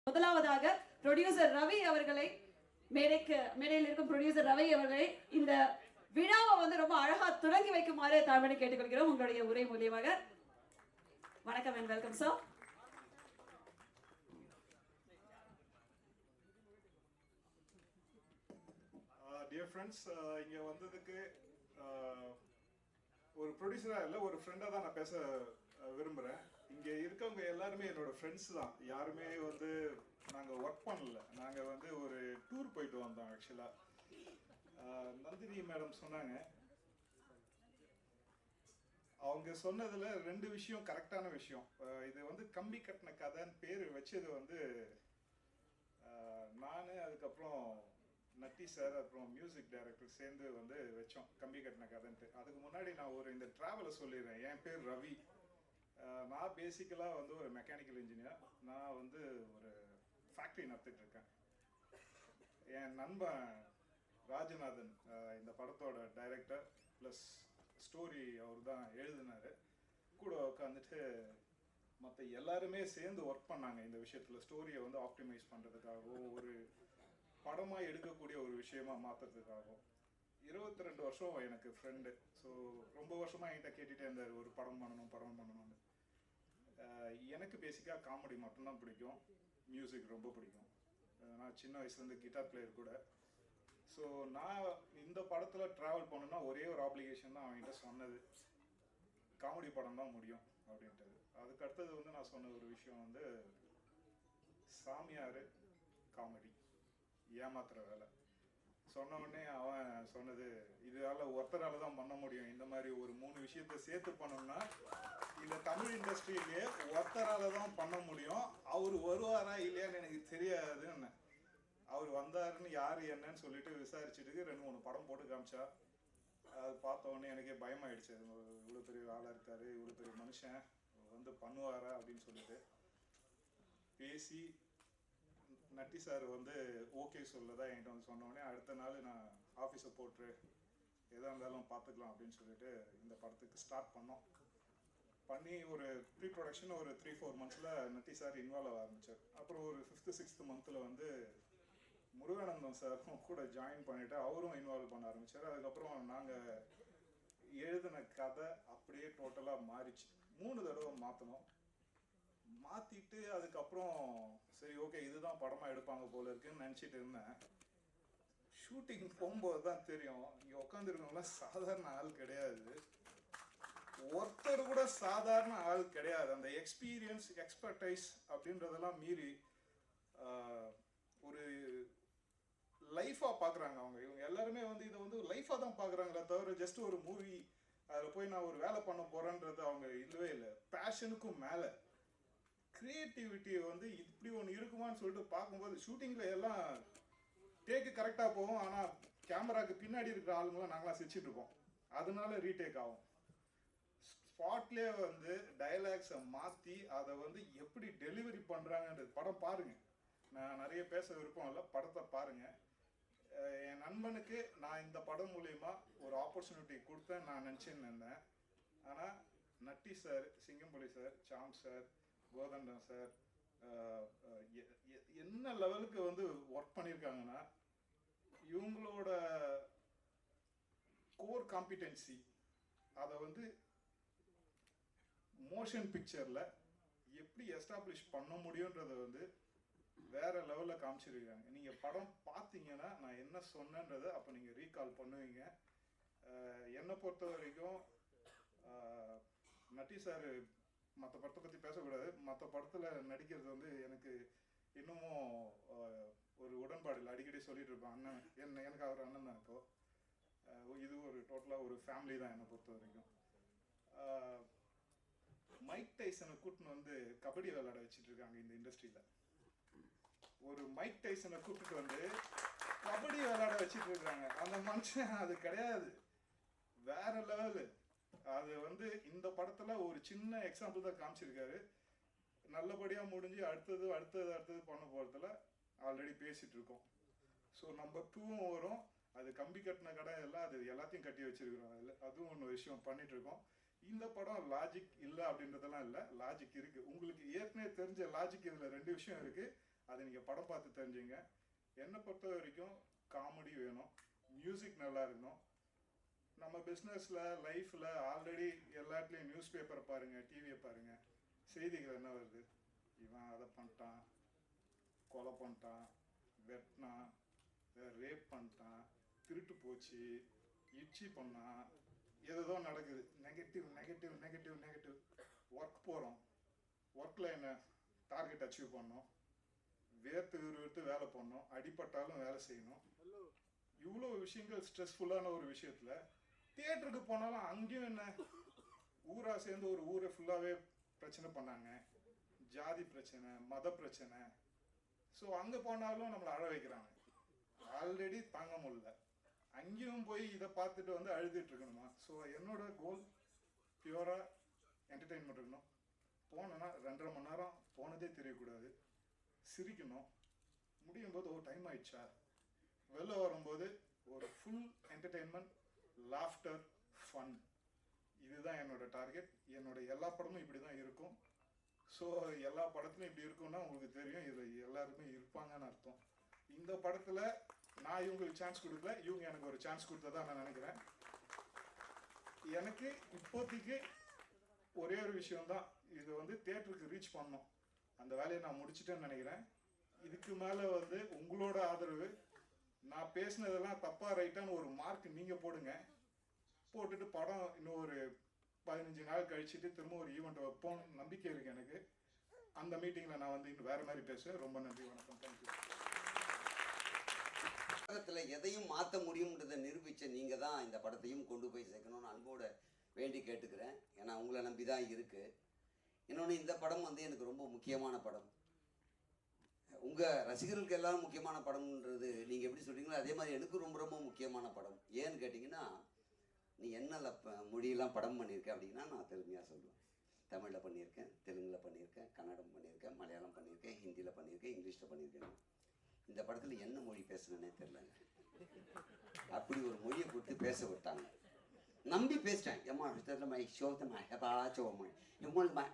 முதலாவதாக ப்ரொடியூசர் ரவி அவர்களை மேடையில் இருக்கும் ப்ரொடியூசர் ரவி அவர்களை இந்த விழாவை வந்து ரொம்ப அழகா தொடங்கி வைக்குமாறு தாழ்மையை கேட்டுக்கொள்கிறோம் உங்களுடைய உரை மூலியமாக. வணக்கம் and welcome sir. Dear friends, இங்கே வந்ததுக்கு ஒரு ப்ரொடியூசராக இல்லை, ஒரு ஃப்ரெண்டாக தான் நான் பேச விரும்புகிறேன். இங்கே இருக்கவங்க எல்லாருமே என்னோட ஃப்ரெண்ட்ஸ் தான். யாருமே வந்து நாங்கள் ஒர்க் பண்ணல, நாங்கள் வந்து ஒரு டூர் போயிட்டு வந்தோம். ஆக்சுவலாக நந்தினி மேடம் சொன்னாங்க, அவங்க சொன்னதில் 2 விஷயம் கரெக்டான விஷயம். இது வந்து கம்பி கட்டின கதைன்னு பேர் வச்சது வந்து நான், அதுக்கப்புறம் நட்டி சார், அப்புறம் மியூசிக் டைரக்டர் சேர்ந்து வந்து வச்சோம் கம்பி கட்டின கதைன்ட்டு. அதுக்கு முன்னாடி நான் இந்த ட்ராவலை சொல்லிடுறேன். என் பேர் ரவி. நான் பேசிக்கலாக வந்து ஒரு மெக்கானிக்கல் இன்ஜினியர். நான் வந்து ஒரு ஃபேக்ட்ரி நடத்திட்டு இருக்கேன். என் நண்பன் ராஜநாதன் இந்த படத்தோட டைரக்டர் ப்ளஸ் ஸ்டோரி அவர் தான் எழுதினார். கூட உட்காந்துட்டு மற்ற எல்லாருமே சேர்ந்து ஒர்க் பண்ணாங்க இந்த விஷயத்தில். ஸ்டோரியை வந்து ஆப்டிமைஸ் பண்ணுறதுக்காகவும் ஒரு படமாக எடுக்கக்கூடிய ஒரு விஷயமா மாற்றுறதுக்காகவும். 22 வருஷம் எனக்கு ஃப்ரெண்டு. ஸோ ரொம்ப வருஷமாக என்கிட்ட கேட்டுகிட்டே இருந்தார், ஒரு படம் பண்ணணும்னு. எனக்கு பேசிக்காக காமெடி மட்டும்தான் பிடிக்கும், மியூசிக் ரொம்ப பிடிக்கும். நான் சின்ன வயசுலேருந்து கிட்டார் பிளேயர் கூட. ஸோ நான் இந்த படத்தில் ட்ராவல் பண்ணணுன்னா ஒரே ஒரு ஆப்ளிகேஷன் தான் அவன்கிட்ட சொன்னது, காமெடி படம் தான் முடியும் அப்படின்ட்டு. அதுக்கு அடுத்தது வந்து நான் சொன்ன ஒரு விஷயம் வந்து சாமியார் காமெடி ஏமாத்துற வேலை. சொன்ன உடனே அவன் சொன்னது, இதால் ஒருத்தரால் தான் பண்ண முடியும், இந்த மாதிரி ஒரு 3 விஷயத்த சேர்த்து பண்ணோம்னா இந்த தமிழ் இண்டஸ்ட்ரியிலே ஒருத்தரால் தான் பண்ண முடியும். அவர் வருவாரா இல்லையான்னு எனக்கு தெரியாதுன்னு. அவர் வந்தாருன்னு யார் என்னன்னு சொல்லிட்டு விசாரிச்சுட்டு 2-3 படம் போட்டு காமிச்சா. அது பார்த்த உடனே எனக்கே பயமாயிடுச்சு. இவ்வளோ பெரிய ஆளாக இருக்காரு, இவ்வளோ பெரிய மனுஷன் வந்து பண்ணுவாரா அப்படின்னு சொல்லிட்டு பேசி நட்டி சார் வந்து ஓகே சொல்லதான் என்கிட்ட வந்து சொன்னோடனே அடுத்த நாள் நான் ஆஃபீஸை போட்டு எதாக இருந்தாலும் பார்த்துக்கலாம் அப்படின்னு சொல்லிட்டு இந்த படத்துக்கு ஸ்டார்ட் பண்ணி ஒரு ப்ரீ ப்ரொடக்ஷன் ஒரு 3-4 மந்த்ஸில் நட்டி சார் இன்வால்வ் ஆக ஆரம்பித்தார். அப்புறம் ஒரு 5th-6th மந்தில் வந்து முருகானந்தம் சாரும் கூட ஜாயின் பண்ணிவிட்டு அவரும் இன்வால்வ் பண்ண ஆரம்பித்தார். அதுக்கப்புறம் நாங்கள் எழுதின கதை அப்படியே டோட்டலாக மாறிச்சு. 3 தடவை மாற்றிட்டு அதுக்கப்புறம் சரி ஓகே இதுதான் படமாக எடுப்பாங்க போல இருக்குன்னு நினச்சிட்டு இருந்தேன். ஷூட்டிங் போகும்போது தான் தெரியும், இங்கே உட்காந்துருக்கவங்களாம் சாதாரண ஆள் கிடையாது. ஒருத்தர் கூட சாதாரண ஆள் கிடையாது. அந்த எக்ஸ்பீரியன்ஸ், எக்ஸ்பர்டைஸ் அப்படின்றதெல்லாம் மீறி ஒரு லைஃபாக பார்க்குறாங்க அவங்க. இவங்க எல்லாருமே வந்து இதை வந்து லைஃபாக தான் பார்க்குறாங்களே தவிர ஜஸ்ட் ஒரு மூவி அதில் போய் நான் ஒரு வேலை பண்ண போகிறேன்றது அவங்க இல்லவே இல்லை. பேஷனுக்கும் மேலே கிரியேட்டிவிட்டியை வந்து இப்படி ஒன்று இருக்குமான்னு சொல்லிட்டு பார்க்கும்போது ஷூட்டிங்கில் எல்லாம் டேக்கு கரெக்டாக போகும், ஆனால் கேமராவுக்கு பின்னாடி இருக்கிற ஆளுங்களாம் நாங்களாம் சிரிச்சிட்டு இருப்போம். அதனால ரீடேக் ஆகும். ஸ்பாட்லேயே வந்து டயலாக்ஸை மாற்றி அதை வந்து எப்படி டெலிவரி பண்ணுறாங்கன்றது படம் பாருங்கள். நான் நிறைய பேச விருப்பம் இல்லை, படத்தை பாருங்கள். என் நண்பனுக்கு நான் இந்த படம் மூலயமா ஒரு ஆப்பர்ச்சுனிட்டி கொடுத்தேன் நான் நினச்சின்னு இருந்தேன். ஆனால் நட்டி சார், சிங்கம்புலி சார், சாம் சார், கோதண்டம் சார் என்ன லெவலுக்கு வந்து ஒர்க் பண்ணியிருக்காங்கன்னா, இவங்களோட கோர் காம்பிடென்சி அதை வந்து மோஷன் பிக்சரில் எப்படி எஸ்டாப்ளிஷ் பண்ண முடியுன்றதை வந்து வேற லெவலில் காமிச்சிருக்காங்க. நீங்கள் படம் பார்த்தீங்கன்னா நான் என்ன சொன்னேன்றதை அப்போ நீங்கள் ரீகால் பண்ணுவீங்க. என்னை பொறுத்த வரைக்கும் நட்டி சார் மற்ற படத்தை பற்றி பேசக்கூடாது, மற்ற படத்தில் நடிக்கிறது வந்து எனக்கு இன்னமும் ஒரு உடன்பாடு இல்லை. அடிக்கடி சொல்லிட்டு இருப்பேன், அண்ணன் எனக்கு அவர் அண்ணன் தான். இப்போது இது ஒரு டோட்டலாக ஒரு ஃபேமிலி தான் என்னை பொறுத்த வரைக்கும். மைக் டைசனை கூட்டின்னு வந்து கபடி விளையாட வச்சுட்டு இருக்காங்க இந்த இண்டஸ்ட்ரியில். ஒரு மைக் டைசனை கூப்பிட்டு வந்து கபடி விளையாட வச்சுட்டு இருக்காங்க. அந்த மனுஷன் அது கிடையாது, வேற லெவலு. அது வந்து இந்த படத்தில் ஒரு சின்ன எக்ஸாம்பிள் தான் காமிச்சிருக்காரு. நல்லபடியாக முடிஞ்சு அடுத்தது பண்ண போகிறதுல ஆல்ரெடி பேசிகிட்டு இருக்கோம். ஸோ நம்பர் 2 வரும். அது கம்பி கட்டின கடை எல்லாம் அது எல்லாத்தையும் கட்டி வச்சிருக்கிறோம். அதில் அதுவும் ஒன்று விஷயம் பண்ணிகிட்ருக்கோம். இந்த படம் லாஜிக் இல்லை அப்படின்றதெல்லாம் இல்லை, லாஜிக் இருக்குது. உங்களுக்கு ஏற்கனவே தெரிஞ்ச லாஜிக் இதில் 2 விஷயம் இருக்குது. அதை நீங்கள் படம் பார்த்து தெரிஞ்சுங்க. என்னை பொறுத்த வரைக்கும் காமெடி வேணும், மியூசிக் நல்லா இருக்கணும். நம்ம பிஸ்னஸில் லைஃப்பில் ஆல்ரெடி எல்லாத்துலேயும் நியூஸ் பேப்பரை பாருங்கள், டிவியை பாருங்கள், செய்திகள் என்ன வருது, இவன் அதை பண்ணிட்டான், கொலை பண்ணிட்டான், வெட்டினான், ரேப் பண்ணிட்டான், திருட்டு போச்சு, இட்சி பண்ணான், ஏதோ நடக்குது. Negative negative negative negative. Work போகிறோம், ஒர்க்கில் என்ன டார்கெட் அச்சீவ் பண்ணோம், வேர்த்து விறுவிறுத்து வேலை பண்ணோம், அடிப்பட்டாலும் வேலை செய்யணும். இவ்வளோ விஷயங்கள் ஸ்ட்ரெஸ்ஃபுல்லான ஒரு விஷயத்தில் தியேட்டருக்கு போனாலும் அங்கேயும் என்ன ஊராக சேர்ந்து ஒரு ஊரை ஃபுல்லாகவே பிரச்சனை பண்ணாங்க. ஜாதி பிரச்சனை, மத பிரச்சனை. ஸோ அங்கே போனாலும் நம்மளை அழ வைக்கிறாங்க. ஆல்ரெடி தாங்க முடியல, அங்கேயும் போய் இதை பார்த்துட்டு வந்து அழுதுட்டு இருக்கணுமா? ஸோ என்னோட கோல் பியூராக என்டர்டெயின்மெண்ட் இருக்கணும். போனோன்னா 2.5 மணி நேரம் போனதே தெரியக்கூடாது, சிரிக்கணும், முடியும் போது ஒரு டைம் ஆயிடுச்சா, வெளில வரும்போது ஒரு ஃபுல் என்டர்டெயின்மெண்ட், லாஃப்டர், ஃபன். இதுதான் என்னோட டார்கெட். என்னோட எல்லா படமும் இப்படி தான் இருக்கும். ஸோ எல்லா படத்துலையும் இப்படி இருக்கும்னா உங்களுக்கு தெரியும், இது எல்லாருமே இருப்பாங்கன்னு அர்த்தம். இந்த படத்தில் நான் இவங்களுக்கு சான்ஸ் கொடுக்கல, இவங்க எனக்கு ஒரு சான்ஸ் கொடுத்ததா நான் நினைக்கிறேன். எனக்கு இப்போதைக்கு ஒரே ஒரு விஷயம்தான், இது வந்து தியேட்டருக்கு ரீச் பண்ணணும். அந்த வேலையை நான் முடிச்சிட்டேன்னு நினைக்கிறேன். இதுக்கு மேலே வந்து உங்களோட ஆதரவு, நான் பேசினதெல்லாம் தப்பா ரைட்டான்னு ஒரு மார்க் நீங்கள் போடுங்க. போட்டுட்டு படம் இன்னும் ஒரு 15 நாள் கழிச்சுட்டு திரும்ப ஒரு ஈவெண்ட் வைப்போம் நம்பிக்கை இருக்கு எனக்கு. அந்த மீட்டிங்கில் நான் வந்து இன்னும் வேற மாதிரி பேசுவேன். ரொம்ப நன்றி, வணக்கம், தேங்க்யூ. உலகத்தில் எதையும் மாற்ற முடியும்ன்றதை நிரூபித்த நீங்கள் தான் இந்த படத்தையும் கொண்டு போய் சேர்க்கணும்னு அன்போட வேண்டி கேட்டுக்கிறேன். ஏன்னா உங்களை நம்பி தான் இருக்குது. இன்னொன்று, இந்த படம் வந்து எனக்கு ரொம்ப முக்கியமான படம். உங்கள் ரசிகர்களுக்கு எல்லாரும் முக்கியமான படம்ன்றது நீங்கள் எப்படி சொல்கிறீங்களோ அதே மாதிரி எனக்கு ரொம்ப ரொம்ப முக்கியமான படம். ஏன்னு கேட்டிங்கன்னா, நீ என்ன மொழியெல்லாம் படம் பண்ணியிருக்கேன் அப்படின்னா நான் பெருமையாக சொல்லுவேன். தமிழில் பண்ணியிருக்கேன், தெலுங்கில் பண்ணியிருக்கேன், கன்னடம் பண்ணியிருக்கேன், மலையாளம் பண்ணியிருக்கேன், ஹிந்தியில் பண்ணியிருக்கேன், இங்கிலீஷில் பண்ணியிருக்கேன். இந்த படத்தில் என்ன மொழி பேசுனேன்னே தெரிலங்க. அப்படி ஒரு மொழியை கொடுத்து பேச விட்டாங்க. நம்பி பேசிட்டேன். ஏமா மை சோதமா ஹெபாச்சோமா எம்மா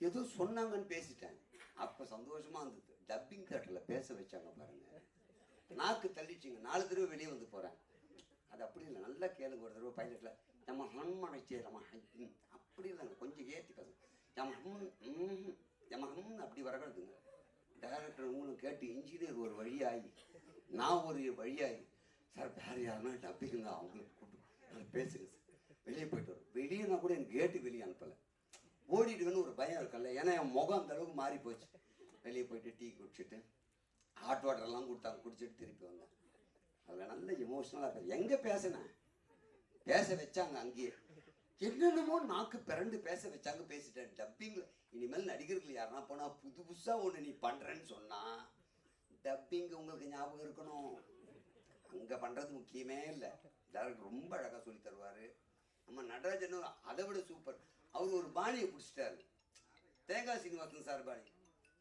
ஏதோ சொன்னாங்கன்னு பேசிட்டேன். அப்போ சந்தோஷமாக இருந்தது. டப்பிங் தேட்டரில் பேச வச்சாங்க பாருங்க, நாக்கு தள்ளிச்சிங்க. 4 தடவை வெளியே வந்து போகிறேன். அது அப்படி இல்லை, நல்லா கேளுங்க. ஒரு தடவை பைலட்டில் நம்ம ஹன்மனைச்சே நம்ம அப்படி இல்லைங்க, கொஞ்சம் ஏற்றி பேசுங்க. நம்ம அப்படி வரக்கூடாதுங்க. டைரக்டர் உங்களுக்கு கேட்டு இன்ஜினியர் ஒரு வழியாகி, நான் ஒரு வழியாகி, சார் வேறு யாருன்னா டப்பிங்க அவங்களுக்கு கூப்பிட்டு பேசுங்க சார், வெளியே போயிட்டு வரும். வெளியேனா கூட என் கேட்டு வெளியே அனுப்பலை, ஓடிடுவேன்னு ஒரு பயம் இருக்கல. ஏன்னா என் முகம் அந்த அளவுக்கு மாறி போச்சு. வெளியே போயிட்டு டீ குடிச்சிட்டு ஹாட் வாட்டர்லாம் கொடுத்தாங்க, குடிச்சிட்டு திருப்பி வந்தேன். அதில் நல்ல எமோஷ்னலாக எங்கே பேசினேன், பேச வச்சாங்க. அங்கேயே என்னென்னமோ நாக்கு பிறண்டு பேச வச்சாங்க, பேசிட்டேன். டப்பிங்கில் இனிமேல் நடிகர்கள் யாருன்னா போனால் புதுசாக ஒன்று நீ பண்ணுறேன்னு சொன்னால் டப்பிங் உங்களுக்கு ஞாபகம் இருக்கணும். அங்கே பண்ணுறது முக்கியமே இல்லை. டேரக்டர் ரொம்ப அழகாக சொல்லி தருவார். நம்ம நடராஜனும் அதை விட சூப்பர். அவர் ஒரு பாணியை பிடிச்சிட்டாரு, தேங்காய் சீனிவாசன் சார் பாணி.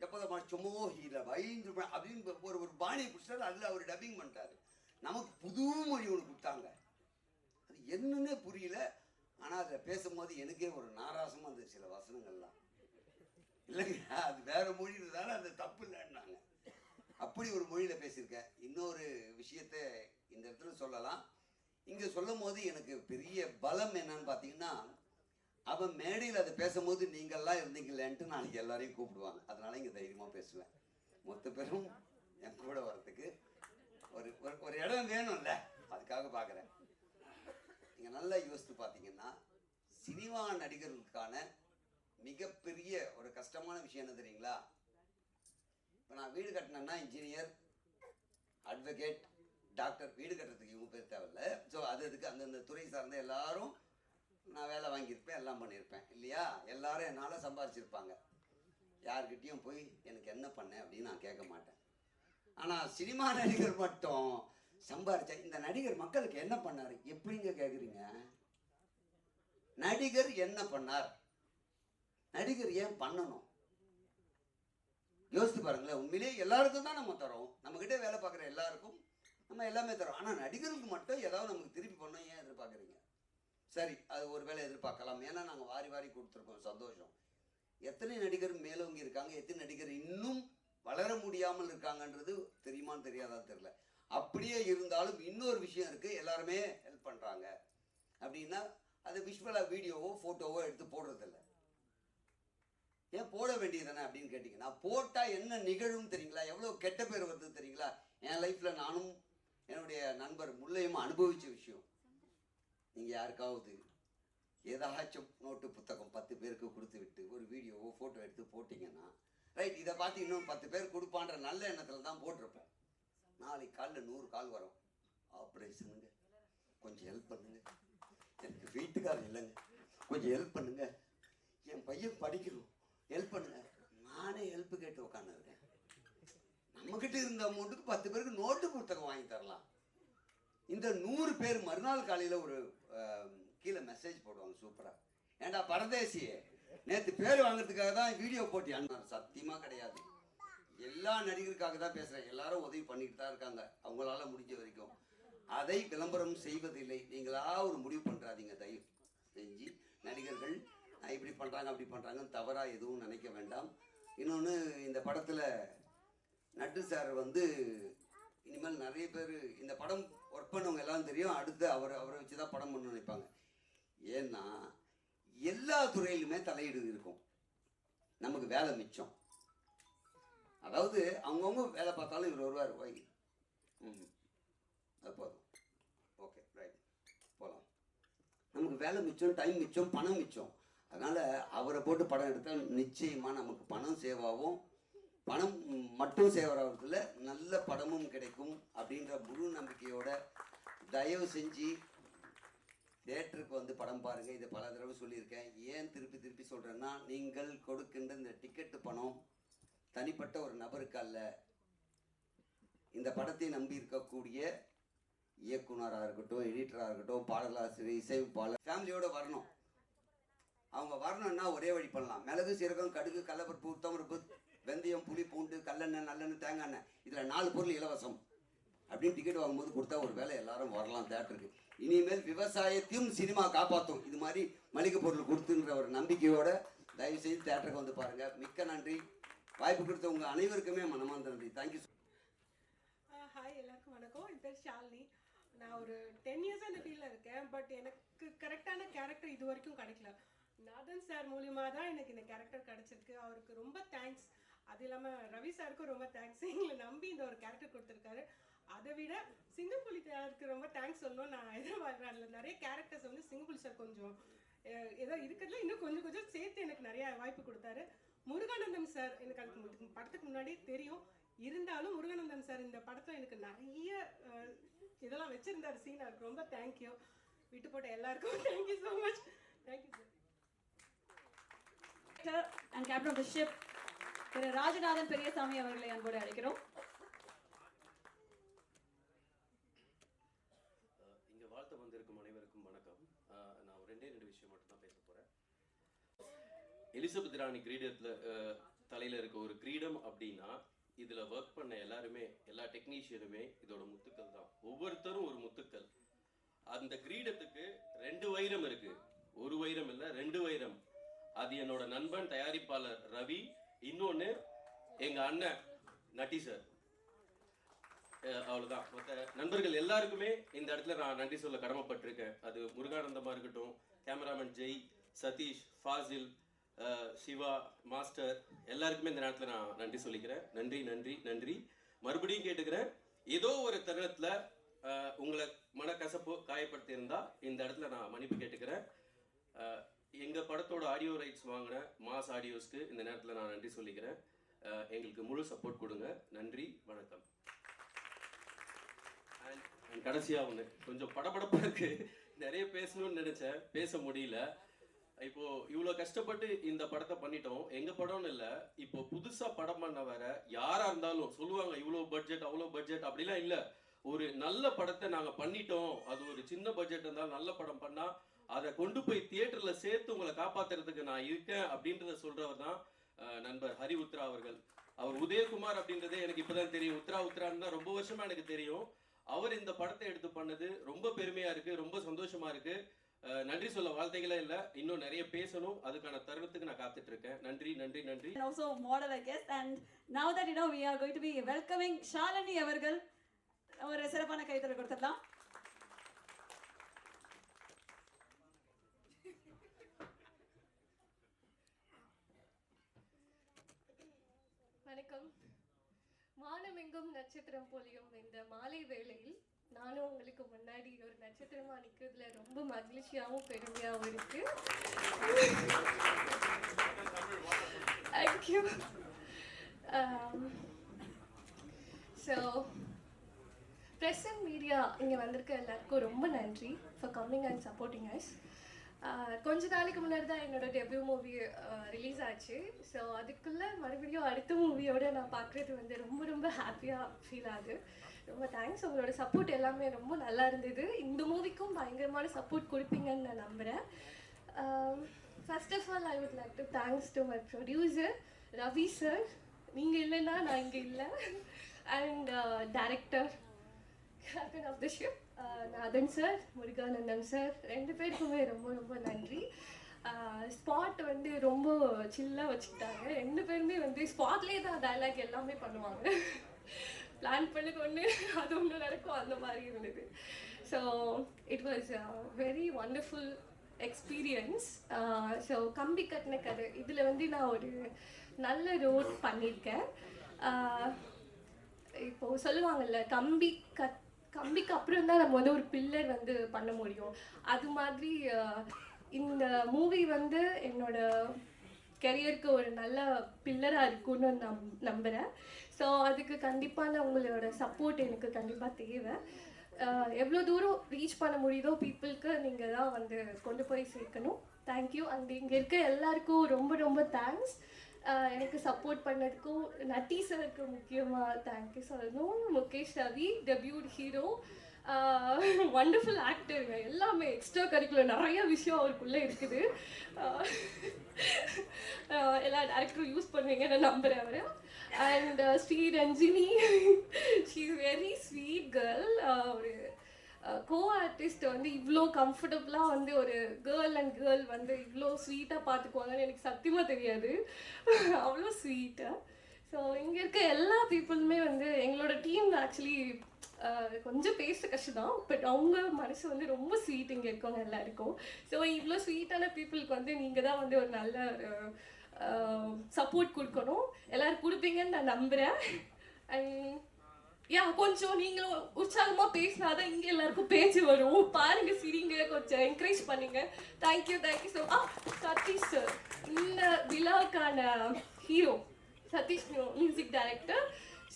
எப்போதான் சும்மா ஹீரோ ஐந்து அப்படின்னு ஒரு பாணியை பிடிச்சிட்டாரு. அதில் அவர் டப்பிங் பண்ணிட்டாரு. நமக்கு புது மொழி ஒன்று கொடுத்தாங்க, அது என்னன்னே புரியல. ஆனால் அதில் பேசும்போது எனக்கே ஒரு நாராசமாக இருந்தது சில வசனங்கள்லாம். இல்லைங்க, அது வேற மொழி இருந்தாலும் அது தப்பு இல்லைன்னாங்க. அப்படி ஒரு மொழியில் பேசியிருக்கேன். இன்னொரு விஷயத்த இந்த இடத்துல சொல்லலாம். இங்கே சொல்லும் போது எனக்கு பெரிய பலம் என்னன்னு பார்த்தீங்கன்னா, அவன் மேடையில் அதை பேசும்போது நீங்கள்லாம் இருந்தீங்களேன்ட்டு நாளைக்கு எல்லாரையும் கூப்பிடுவாங்க. அதனால இங்கே தைரியமாக பேசுவேன். மொத்த பேரும் என் கூட வர்றதுக்கு ஒரு ஒரு இடம் வேணும்ல, அதுக்காக பார்க்குறேன். நீங்கள் நல்லா யோசித்து பார்த்தீங்கன்னா, சினிமா நடிகர்களுக்கான மிகப்பெரிய ஒரு கஷ்டமான விஷயம் என்ன தெரியுங்களா? இப்போ நான் வீடு கட்டினேன்னா இன்ஜினியர், அட்வொகேட், டாக்டர், வீடு கட்டுறதுக்கு இவங்க பேர் தேவையில்ல. ஸோ அதுக்கு அந்தந்த துறை சார்ந்த எல்லாரும் நான் வேலை வாங்கியிருப்பேன், எல்லாம் பண்ணியிருப்பேன் இல்லையா? எல்லாரும் என்னால் சம்பாரிச்சிருப்பாங்க. யார்கிட்டையும் போய் எனக்கு என்ன பண்ணேன் அப்படின்னு நான் கேட்க மாட்டேன். ஆனால் சினிமா நடிகர் மட்டும் சம்பாரிச்சா, இந்த நடிகர் மக்களுக்கு என்ன பண்ணார் எப்படிங்க கேட்குறீங்க? நடிகர் என்ன பண்ணார், நடிகர் ஏன் பண்ணணும் யோசித்து பாருங்களேன். உண்மையிலேயே எல்லாருக்கும் தான் நம்ம தரோம், நம்மகிட்ட வேலை பார்க்குற எல்லாருக்கும் நம்ம எல்லாமே தரோம். ஆனால் நடிகருக்கு மட்டும் ஏதாவது நமக்கு திருப்பி பண்ணோம் ஏன் எதிர்பார்க்குறீங்க? சரி, அது ஒரு வேளை எதிர்பார்க்கலாம், ஏன்னா நாங்கள் வாரி வாரி கொடுத்துருக்கோம், சந்தோஷம். எத்தனை நடிகர் மேலோங்கி இருக்காங்க, எத்தனை நடிகர் இன்னும் வளர முடியாமல் இருக்காங்கன்றது தெரியுமான்னு தெரியாதா தெரியல. அப்படியே இருந்தாலும் இன்னொரு விஷயம் இருக்குது, எல்லாருமே ஹெல்ப் பண்ணுறாங்க அப்படின்னா அது விஷுவலாக வீடியோவோ ஃபோட்டோவோ எடுத்து போடுறதில்ல. ஏன் போட வேண்டியதானே அப்படின்னு கேட்டிங்கன்னா, போட்டால் என்ன நிகழும் தெரியுங்களா? எவ்வளோ கெட்ட பேர் வருது தெரியுங்களா? என் லைஃப்பில் நானும் என்னுடைய நண்பர் முல்லையும் அனுபவித்த விஷயம். நீங்கள் யாருக்காவது ஏதாச்சும் நோட்டு புத்தகம் 10 பேருக்கு கொடுத்து விட்டு ஒரு வீடியோவோ ஃபோட்டோ எடுத்து போட்டிங்கன்னா, ரைட், இதை பார்த்து இன்னும் 10 பேர் கொடுப்பான்ற நல்ல எண்ணத்தில் தான் போட்டிருப்போம். நாளைக்கு காலில் 100 கால் வரும். ஆப்ரேஷனுங்க, கொஞ்சம் ஹெல்ப் பண்ணுங்க, எனக்கு வீட்டுக்காரர் இல்லைங்க, கொஞ்சம் ஹெல்ப் பண்ணுங்க, என் பையன் படிக்கணும், ஹெல்ப் பண்ணுங்க. நானே ஹெல்ப் கேட்டு உட்காந்துருக்கேன். நம்மக்கிட்ட இருந்த அமௌண்ட்டுக்கு 10 பேருக்கு நோட்டு புத்தகம் வாங்கி தரலாம். இந்த 100 பேர் மறுநாள் காலையில் ஒரு கீழே மெசேஜ் போடுவாங்க சூப்பராக, ஏன்டா பரதேசியே நேற்று பேர் வாங்குறதுக்காக தான் வீடியோ போட்டியான்னு. சத்தியமாக கிடையாது. எல்லா நடிகருக்காக தான் பேசுகிறேன். எல்லாரும் உதவி பண்ணிட்டு தான் இருக்காங்க அவங்களால முடிஞ்ச வரைக்கும். அதை விளம்பரம் செய்வதில்லை. நீங்களா ஒரு முடிவு பண்ணுறாதீங்க. தயவு செஞ்சு நடிகர்கள் இப்படி பண்ணுறாங்க அப்படி பண்ணுறாங்கன்னு தவறாக எதுவும் நினைக்க வேண்டாம். இன்னொன்று, இந்த படத்தில் நட்டு சார் வந்து இனிமேல் நிறைய பேர் இந்த படம் ஒர்க் பண்ணவங்க எல்லாம் தெரியும். அடுத்து அவரை வச்சு தான் படம் பண்ண நினைப்பாங்க. ஏன்னா எல்லா துறையிலுமே தலையீடு இருக்கும். நமக்கு வேலை மிச்சம். அதாவது அவங்கவுங்க வேலை பார்த்தாலும் இவர் வருவார், வை அது போதும், ஓகே ரைட் போகலாம். நமக்கு வேலை மிச்சம், டைம் மிச்சம், பணம் மிச்சம். அதனால் அவரை போட்டு படம் எடுத்தால் நிச்சயமாக நமக்கு பணம் சேவ் ஆகும். பணம் மட்டும் சேவராகிறதுல நல்ல படமும் கிடைக்கும் அப்படின்ற முழு நம்பிக்கையோட தயவு செஞ்சு தியேட்டருக்கு வந்து படம் பாருங்கள். இதை பல தடவை சொல்லியிருக்கேன். ஏன் திருப்பி சொல்கிறேன்னா, நீங்கள் கொடுக்கின்ற இந்த டிக்கெட்டு பணம் தனிப்பட்ட ஒரு நபருக்கு அல்ல, இந்த படத்தை நம்பி இருக்கக்கூடிய இயக்குனராக இருக்கட்டும், எடிட்டராக இருக்கட்டும், பாடலாசிரியர், இசைப்பாளர், ஃபேமிலியோடு வரணும். அவங்க வரணும்னா ஒரே வழி பண்ணலாம். மிளகு, சீரகம், கடுகு, கடலைப்பருப்பு, உத்தமருப்பு, வெந்தயம், புளி, பூண்டு, கல்லெண்ணெய், நல்லெண்ணெய், தேங்காய் எண்ணெய், இதில் 4 பொருள் இலவசம் அப்படின்னு டிக்கெட் வாங்கும்போது கொடுத்தா ஒரு வேலை எல்லாரும் வரலாம் தேட்டருக்கு. இனிமேல் விவசாயத்தையும் சினிமா காப்பாற்றும். இது மாதிரி மளிகை பொருள் கொடுத்துன்ற ஒரு நம்பிக்கையோட தயவு செய்து தேட்டருக்கு வந்து பாருங்கள். மிக்க நன்றி. வாய்ப்பு கொடுத்த உங்கள் அனைவருக்குமே மனமார்ந்த நன்றி. தேங்க்யூ. ஹாய், எல்லாருக்கும் வணக்கம். என் பேர் ஷாலினி. நான் ஒரு 10 இயர்ஸாக இந்த ஃபீல்டில் இருக்கேன். பட் எனக்கு கரெக்டான கேரக்டர் இது வரைக்கும் கிடைக்கல. நாதன் சார் மூலியமாக தான் எனக்கு இந்த கேரக்டர் கிடச்சிருக்கு. அவருக்கு ரொம்ப தேங்க்ஸ். அது இல்லாமல் ரவி சாருக்கும் ரொம்ப தேங்க்ஸ். எங்களை நம்பி இந்த ஒரு கேரக்டர் கொடுத்துருக்காரு. அதை விட சிங்கப்புலி சாருக்கு ரொம்ப தேங்க்ஸ் சொல்லணும். நான் எதிர்பார்க்குறேன். அதில் நிறைய கேரக்டர்ஸ் வந்து சிங்கப்புலி சார் கொஞ்சம் ஏதோ இருக்கிறதுல இன்னும் கொஞ்சம் சேர்த்து எனக்கு நிறைய வாய்ப்பு கொடுத்தாரு. முருகானந்தம் சார் எனக்கு அதுக்கு படத்துக்கு முன்னாடியே தெரியும். இருந்தாலும் முருகானந்தம் சார் இந்த படத்தில் எனக்கு நிறைய இதெல்லாம் வச்சுருந்தார் சீன். அதுக்கு ரொம்ப தேங்க்யூ. விட்டு போட்ட எல்லாருக்கும் thank you so much. Thank you sir. And captain of the ship Thiru Rajanathan Periyasamy அவர்களை அன்போடு அழைக்கிறோம். இங்கே வாழ்த்து வந்திருக்கும் அனைவருக்கும் வணக்கம். நான் 2 விஷயம் மட்டும் தான் பேச போகிறேன். எலிசபெத் ராணி கிரீடத்தில் தலையில் இருக்க ஒரு கிரீடம் அப்படின்னா, இதில் ஒர்க் பண்ண எல்லாருமே, எல்லா டெக்னீஷியனுமே இதோட முத்துக்கள் தான். ஒவ்வொருத்தரும் ஒரு முத்துக்கள். அந்த கிரீடத்துக்கு 2 வைரம் இருக்கு. 1 வைரம் இல்லை, 2 வைரம். அது என்னோட நண்பன் தயாரிப்பாளர் ரவி, இன்னொன்று எங்கள் அண்ணன் நட்டி சார். அவ்வளோதான். மற்ற நண்பர்கள் எல்லாருக்குமே இந்த இடத்துல நான் நன்றி சொல்ல கடமைப்பட்டிருக்கேன். அது முருகானந்தமாக இருக்கட்டும், கேமராமேன் ஜெய், சதீஷ், ஃபாசில், சிவா, மாஸ்டர், எல்லாருக்குமே இந்த நேரத்தில் நான் நன்றி சொல்லிக்கிறேன். நன்றி நன்றி நன்றி. மறுபடியும் கேட்டுக்கிறேன், ஏதோ ஒரு தருணத்தில் உங்களை மனக்கசப்போ காயப்படுத்தியிருந்தா இந்த இடத்துல நான் மன்னிப்பு கேட்டுக்கிறேன். எங்கள் படத்தோட ஆடியோ ரைட்ஸ் வாங்கின மாஸ் ஆடியோஸ்க்கு இந்த நேரத்தில் நான் நன்றி சொல்லிக்கிறேன். எங்களுக்கு முழு சப்போர்ட் கொடுங்க. நன்றி, வணக்கம். அண்ட் கடைசியாக ஒன்று, கொஞ்சம் படபடப்பாக இருக்குது. நிறைய பேசணும்னு நினச்சேன், பேச முடியல. இப்போ இவ்வளோ கஷ்டப்பட்டு இந்த படத்தை பண்ணிட்டோம். எங்கள் படம்னு இல்லை, இப்போ புதுசாக படம் பண்ண வர யாராக இருந்தாலும் சொல்லுவாங்க இவ்வளோ பட்ஜெட் அவ்வளோ பட்ஜெட் அப்படிலாம் இல்லை. ஒரு நல்ல படத்தை நாங்கள் பண்ணிட்டோம். அது ஒரு சின்ன பட்ஜெட் இருந்தாலும் நல்ல படம் பண்ணால் அதை கொண்டு போய் தியேட்டரில் சேர்த்து உங்களை காப்பாற்றுறதுக்கு நான் இருக்கேன் அப்படின்றத சொல்கிறவர் தான் நண்பர் ஹரி உத்ரா அவர்கள். அவர் உதயகுமார் அப்படின்றதே எனக்கு இப்போதான் தெரியும். உத்ரான்னு தான் ரொம்ப வருஷமாக எனக்கு தெரியும். அவர் இந்த படத்தை எடுத்து பண்ணது ரொம்ப பெருமையாக இருக்குது, ரொம்ப சந்தோஷமாக இருக்குது. நன்றி சொல்ல வார்த்தைகளே இல்லை, இன்னும் நிறைய பேசணும், அதுக்கான தருணத்துக்கு நான் காத்துட்டு இருக்கேன். நன்றி நன்றி நன்றி. And also model I guess, and now that we are going to be welcoming Shalini அவர்கள், ஒரு சிறப்பான கைத்தறல் கொடுத்துடலாம். வணக்கம். வானமெங்கும் நட்சத்திரம் பொழியும் இந்த மாலை வேளையில் நானும் உங்களுக்கு முன்னாடி ஒரு நட்சத்திரமா நிற்கிறதுல ரொம்ப மகிழ்ச்சியாகவும் பெருமையாகவும் இருக்கு. Thank you. So press and media இங்கே வந்திருக்க எல்லாருக்கும் ரொம்ப நன்றி for coming and supporting us. கொஞ்ச நாளைக்கு முன்னாடி தான் என்னோட டெபியூ மூவி ரிலீஸ் ஆச்சு. ஸோ அதுக்குள்ளே மறுபடியும் அடுத்த மூவியோட நான் பார்க்குறது வந்து ரொம்ப ரொம்ப ஹாப்பியாக ஃபீல் ஆகுது. ரொம்ப தேங்க்ஸ். உங்களோட சப்போர்ட் எல்லாமே ரொம்ப நல்லா இருந்தது. இந்த மூவிக்கும் பயங்கரமான சப்போர்ட் கொடுப்பீங்கன்னு நான் நம்புகிறேன். First of all I would like to thanks to my producer Ravi sir. நீங்கள் இல்லைன்னா நான் இங்கே இல்லை. And director captain of the ship Nathan sir, Muruganandan sir, ரெண்டு பேருக்குமே ரொம்ப ரொம்ப நன்றி. ஸ்பாட் வந்து ரொம்ப சில்லாக வச்சுக்கிட்டாங்க. ரெண்டு பேருமே வந்து ஸ்பாட்லேயே தான் டைலாக் எல்லாமே பண்ணுவாங்க. பிளான் பண்ணது ஒன்று, அது ஒன்று நடக்கும், அந்த மாதிரி இருந்தது. So it was very wonderful experience. So கம்பி கட்டின கதை இதில் வந்து நான் ஒரு நல்ல ரோல் பண்ணியிருக்கேன். இப்போது சொல்லுவாங்கல்ல, கம்பிக்கு அப்புறம் தான் நம்ம வந்து ஒரு பில்லர் வந்து பண்ண முடியும். அது மாதிரி இந்த மூவி வந்து என்னோட கெரியருக்கு ஒரு நல்ல பில்லராக இருக்கும்னு நம்புகிறேன். ஸோ அதுக்கு கண்டிப்பான உங்களோட சப்போர்ட் எனக்கு கண்டிப்பாக தேவை. எவ்வளோ தூரம் ரீச் பண்ண முடியுதோ பீப்புளுக்கு நீங்கள் தான் வந்து கொண்டு போய் சேர்க்கணும். தேங்க்யூ. அண்ட் இங்கே இருக்க எல்லாருக்கும் ரொம்ப ரொம்ப தேங்க்ஸ். எனக்கு சப்போர்ட் பண்ணதுக்கும் நட்டி சாருக்கு முக்கியமாக தேங்க்யூ சொல்லணும். Mukesh Ravi debut hero, wonderful ஆக்டருங்க. எல்லாமே எக்ஸ்ட்ரா கரிக்குலர் நிறைய விஷயம் அவருக்குள்ளே இருக்குது. எல்லா டேரக்டரும் யூஸ் பண்ணுவீங்கன்னு நான் நம்புகிறேன் அவர். And Sriranjini, she is very sweet girl. ஒரு கோ ஆர்டிஸ்ட் வந்து இவ்வளோ கம்ஃபர்டபுளாக வந்து ஒரு கேர்ள் அண்ட் கேர்ள் வந்து இவ்வளோ ஸ்வீட்டாக பார்த்துக்குவாங்கன்னு எனக்கு சத்தியமாக தெரியாது. அவ்வளோ ஸ்வீட்டாக. ஸோ இங்கே இருக்க எல்லா பீப்புளுமே வந்து எங்களோட டீம் ஆக்சுவலி கொஞ்சம் பேச கஷ்டம் தான், பட் அவங்க மனசு வந்து ரொம்ப ஸ்வீட் இங்கே இருக்கவங்க எல்லாருக்கும். ஸோ இவ்வளோ ஸ்வீட்டான பீப்புளுக்கு வந்து நீங்கள் தான் வந்து ஒரு நல்ல ஒரு சப்போர்ட் கொடுக்கணும். எல்லோரும் கொடுப்பீங்கன்னு நான் நம்புகிறேன். அண்ட் கொஞ்சம் நீங்களும் உற்சாகமாக பேசினா தான் இங்கே எல்லாருக்கும் பேச்சு வரும். பாருங்க, சிரிங்க, கொஞ்சம் என்கரேஜ் பண்ணுங்க. Thank you thank you so Satish sir, இந்த விழாவுக்கான hero Satish music director.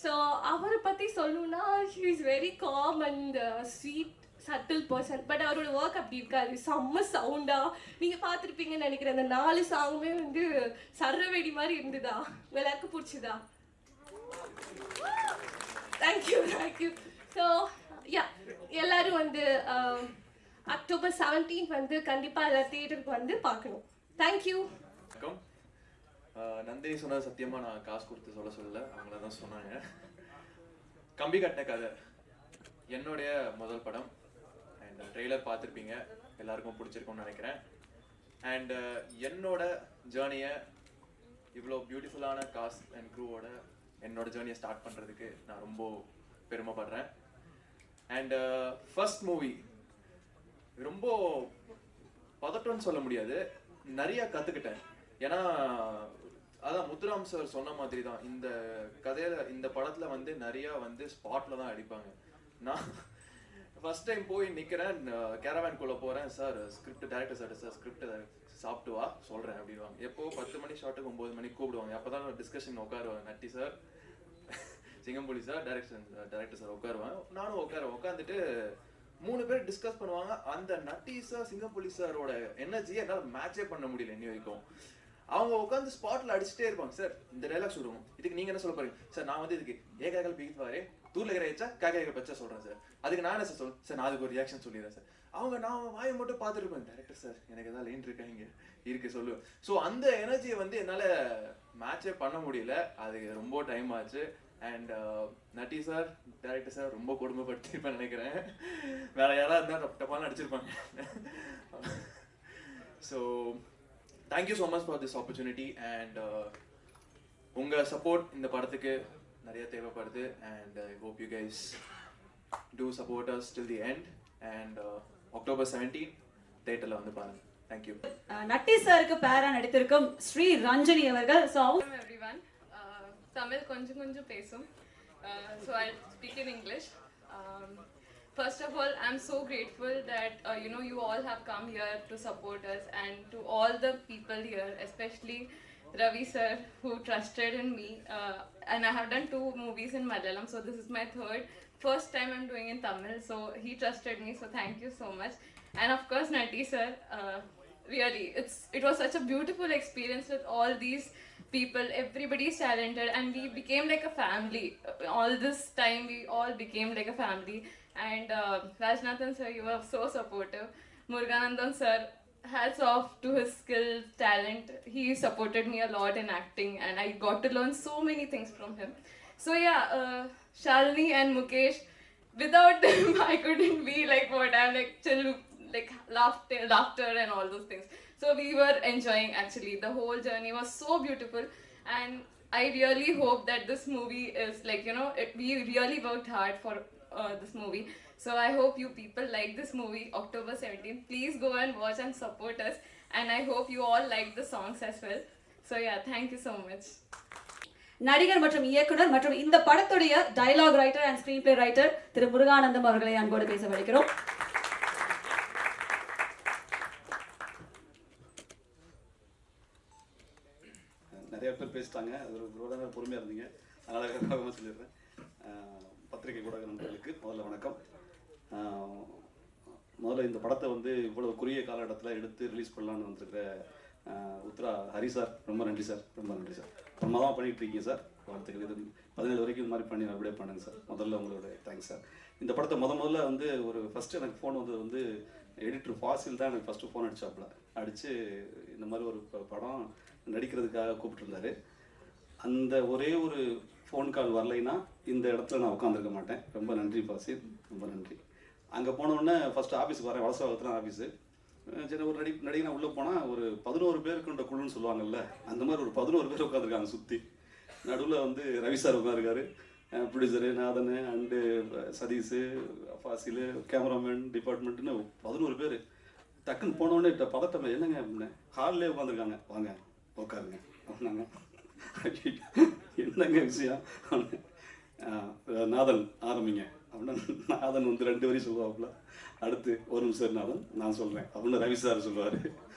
So அவரை பற்றி சொல்லணும்னா, he is very calm and sweet subtle person. But அவரோட ஒர்க் அப்படி இருக்காது. செம்ம சவுண்டாக நீங்கள் பார்த்துருப்பீங்கன்னு நினைக்கிறேன். அந்த 4 சாங்குமே வந்து சர்ரவேடி மாதிரி இருந்ததா? எல்லாருக்கும் பிடிச்சதா? Thank you thank you. ஸோ எல்லாரும் வந்து அக்டோபர் 17 வந்து கண்டிப்பாக எல்லா தியேட்டருக்கு வந்து பார்க்கணும். தேங்க்யூ. வணக்கம். நந்தினி சொன்னது சத்தியமாக நான் காசு கொடுத்து சொல்லலை, அவங்கள தான் சொன்னாங்க. கம்பி கட்டின கதை என்னுடைய முதல் படம். அண்ட் ட்ரெய்லர் பார்த்துருப்பீங்க, எல்லாருக்கும் பிடிச்சிருக்கும்னு நினைக்கிறேன். அண்ட் என்னோட ஜேர்னியை இவ்வளோ பியூட்டிஃபுல்லான காஸ்ட் அண்ட் க்ரூவோட என்னோட ஜேர்னியை ஸ்டார்ட் பண்ணுறதுக்கு நான் ரொம்ப பெருமைப்படுறேன். அண்ட் ஃபர்ஸ்ட் மூவி ரொம்ப பதட்டம்னு சொல்ல முடியாது, நிறைய கற்றுக்கிட்டேன். ஏன்னா அதான் முத்துராம் சார் சொன்ன மாதிரி தான், இந்த கதையில இந்த படத்தில் வந்து நிறையா வந்து ஸ்பாட்டில் தான் அடிப்பாங்க. நான் ஃபர்ஸ்ட் டைம் போய் நிற்கிறேன், கேரவேன்குள்ளே போகிறேன். Sir script director sir script சாப்பிட்டு வா சொல்கிறேன் அப்படின்வாங்க. எப்போ 10 மணி ஷார்ட்டுக்கு 9 மணிக்கு கூப்பிடுவாங்க. அப்போ தான் டிஸ்கஷன் உட்காருவாங்க. Natty sir, Singampuli sir, director sir உட்காருவாங்க. நானும் உட்காந்துட்டு 3 பேர் டிஸ்கஸ் பண்ணுவாங்க. அந்த நட்டி சார் சிங்கம்புலி சாரோட எனர்ஜியை என்னால் மேட்சே பண்ண முடியல இன்னி வரைக்கும். அவங்க உட்காந்து ஸ்பாட்ல அடிச்சுட்டே இருப்பாங்க. சார் இந்த டைலாக் சொல்லுவோம், இதுக்கு நீங்க என்ன சொல்ல போறீங்க சார்? நான் வந்து இதுக்கு ஏகாகல் பிகித்வாரே தூர்ல இருக்கிற வச்சா காக்காக பச்சா சொல்றேன் சார். அதுக்கு நான் என்ன சார் சொல்றேன் சார்? நான் அதுக்கு ஒரு ரியாக்ஷன் சொல்லிடுறேன் சார். நான் வாயை மட்டும் பார்த்துருப்பேன், டேரக்டர் சார் எனக்கு எதாவது லைன் இருக்கா இங்கே இருக்கு சொல்லுவேன். ஸோ அந்த எனர்ஜியை வந்து என்னால் மேட்சே பண்ண முடியல, அதுக்கு ரொம்ப டைம் ஆச்சு. And Natty sir, director sir ரொம்ப கொடுமைப்படுத்திருப்பேன் நினைக்கிறேன், வேற யாராவது இருந்தால் டப்பான்னு அடிச்சிருப்பாங்க. So thank you so much for this opportunity. And உங்கள் சப்போர்ட் இந்த படத்துக்கு நிறைய தேவைப்படுது. And I hope you guys to support us till the end. And October 17 தேட்டரில் வந்து பாருங்க. தேங்க்யூ. நட்டி சாருக்கு பேரா நடித்திருக்கும் ஸ்ரீ ரஞ்சனி அவர்கள். So Welcome everyone. Tamil konjam pesum. So I'll speak in English. First of all, I'm so grateful that you all have come here to support us, and to all the people here, especially Ravi sir, who trusted in me. And I have done 2 movies in Malayalam, so this is my first time I'm doing in Tamil. So he trusted me, so thank you so much. And of course, Natti sir, really, it was such a beautiful experience with all these people. Everybody is talented, and we became like a family. All this time, we all became like a family. And Rajnathan sir, you were so supportive. Muruganandan sir, hats off to his skills, talent. He supported me a lot in acting, and I got to learn so many things from him. So yeah, Shalini and Mukesh, without them, I couldn't be like what I'm like, chill, like laughter and all those things. So we were enjoying, actually. The whole journey was so beautiful, and I really hope that this movie is like, we really worked hard for this movie. So I hope you people like this movie, October 17th. Please go and watch and support us. And I hope you all like the songs as well. So yeah, thank you so much. நடிகர் மற்றும் இயக்குனர் மற்றும் இந்த படத்துடைய dialogue writer and screenplay writer Thiru Muruganandam அவர்களை அன்போடு பேச வைக்கிறோம். நிறைய பேர் பேசிட்டாங்க, அது ஒரு பொறுமையாக இருந்தீங்க, அதனால் சொல்லிடுறேன். பத்திரிகை ஊடக நண்பர்களுக்கு முதல்ல வணக்கம். முதல்ல இந்த படத்தை வந்து இவ்வளோ குறுகிய காலகட்டத்தில் எடுத்து ரிலீஸ் பண்ணலான்னு வந்திருக்கிற உத்ரா ஹரி சார், ரொம்ப நன்றி சார், ரொம்ப நன்றி சார். பிரமாதமாக பண்ணிகிட்டு இருக்கீங்க சார், வாழ்த்துக்கள். இது 17 வரைக்கும் இது மாதிரி பண்ணி அப்படியே பண்ணுங்க சார். முதல்ல உங்களோட தேங்க்ஸ் சார். இந்த படத்தை முதல்ல வந்து ஒரு ஃபஸ்ட்டு எனக்கு ஃபோன் வந்து எடிட்டர் ஃபாசில் தான் எனக்கு ஃபஸ்ட்டு ஃபோன் அடித்தாப்புல அடித்து இந்த மாதிரி ஒரு படம் நடிக்கிறதுக்காக கூப்பிட்டுருந்தாரு. அந்த ஒரே ஒரு ஃபோன் கால் வரலைன்னா இந்த இடத்துல நான் உட்காந்துருக்க மாட்டேன். ரொம்ப நன்றி ஃபாசில், ரொம்ப நன்றி. அங்கே போனோடனே ஃபஸ்ட்டு ஆஃபீஸுக்கு வரேன், வலசவாகத்தில் ஆஃபீஸு. சரி, ஒரு நடிகை உள்ளே போனால் ஒரு 11 பேருக்குன்ற குழுன்னு சொல்லுவாங்கல்ல, அந்த மாதிரி ஒரு 11 பேர் உட்காந்துருக்காங்க சுற்றி. நடுவில் வந்து ரவி சார் உட்காந்துருக்காரு, producer Nathan and Satish, Fazil, cameraman டிபார்ட்மெண்ட்டுன்னு 11 பேர். டக்குன்னு போனோடனே பதட்டம், என்னங்க அப்படின்னா ஹாலிலே உட்காந்துருக்காங்க, வாங்க உட்காருங்க அப்படின்னாங்க. என்னங்க விஷயம்? நாதன் ஆரம்பிங்க அப்படின்னா நாதன் வந்து 2 வரையும் சொல்லுவாப்புல. அடுத்து ஒரு நிமிஷம் நாதன் நான் சொல்கிறேன் அப்படின்னு ரவி சார் சொல்லுவார்.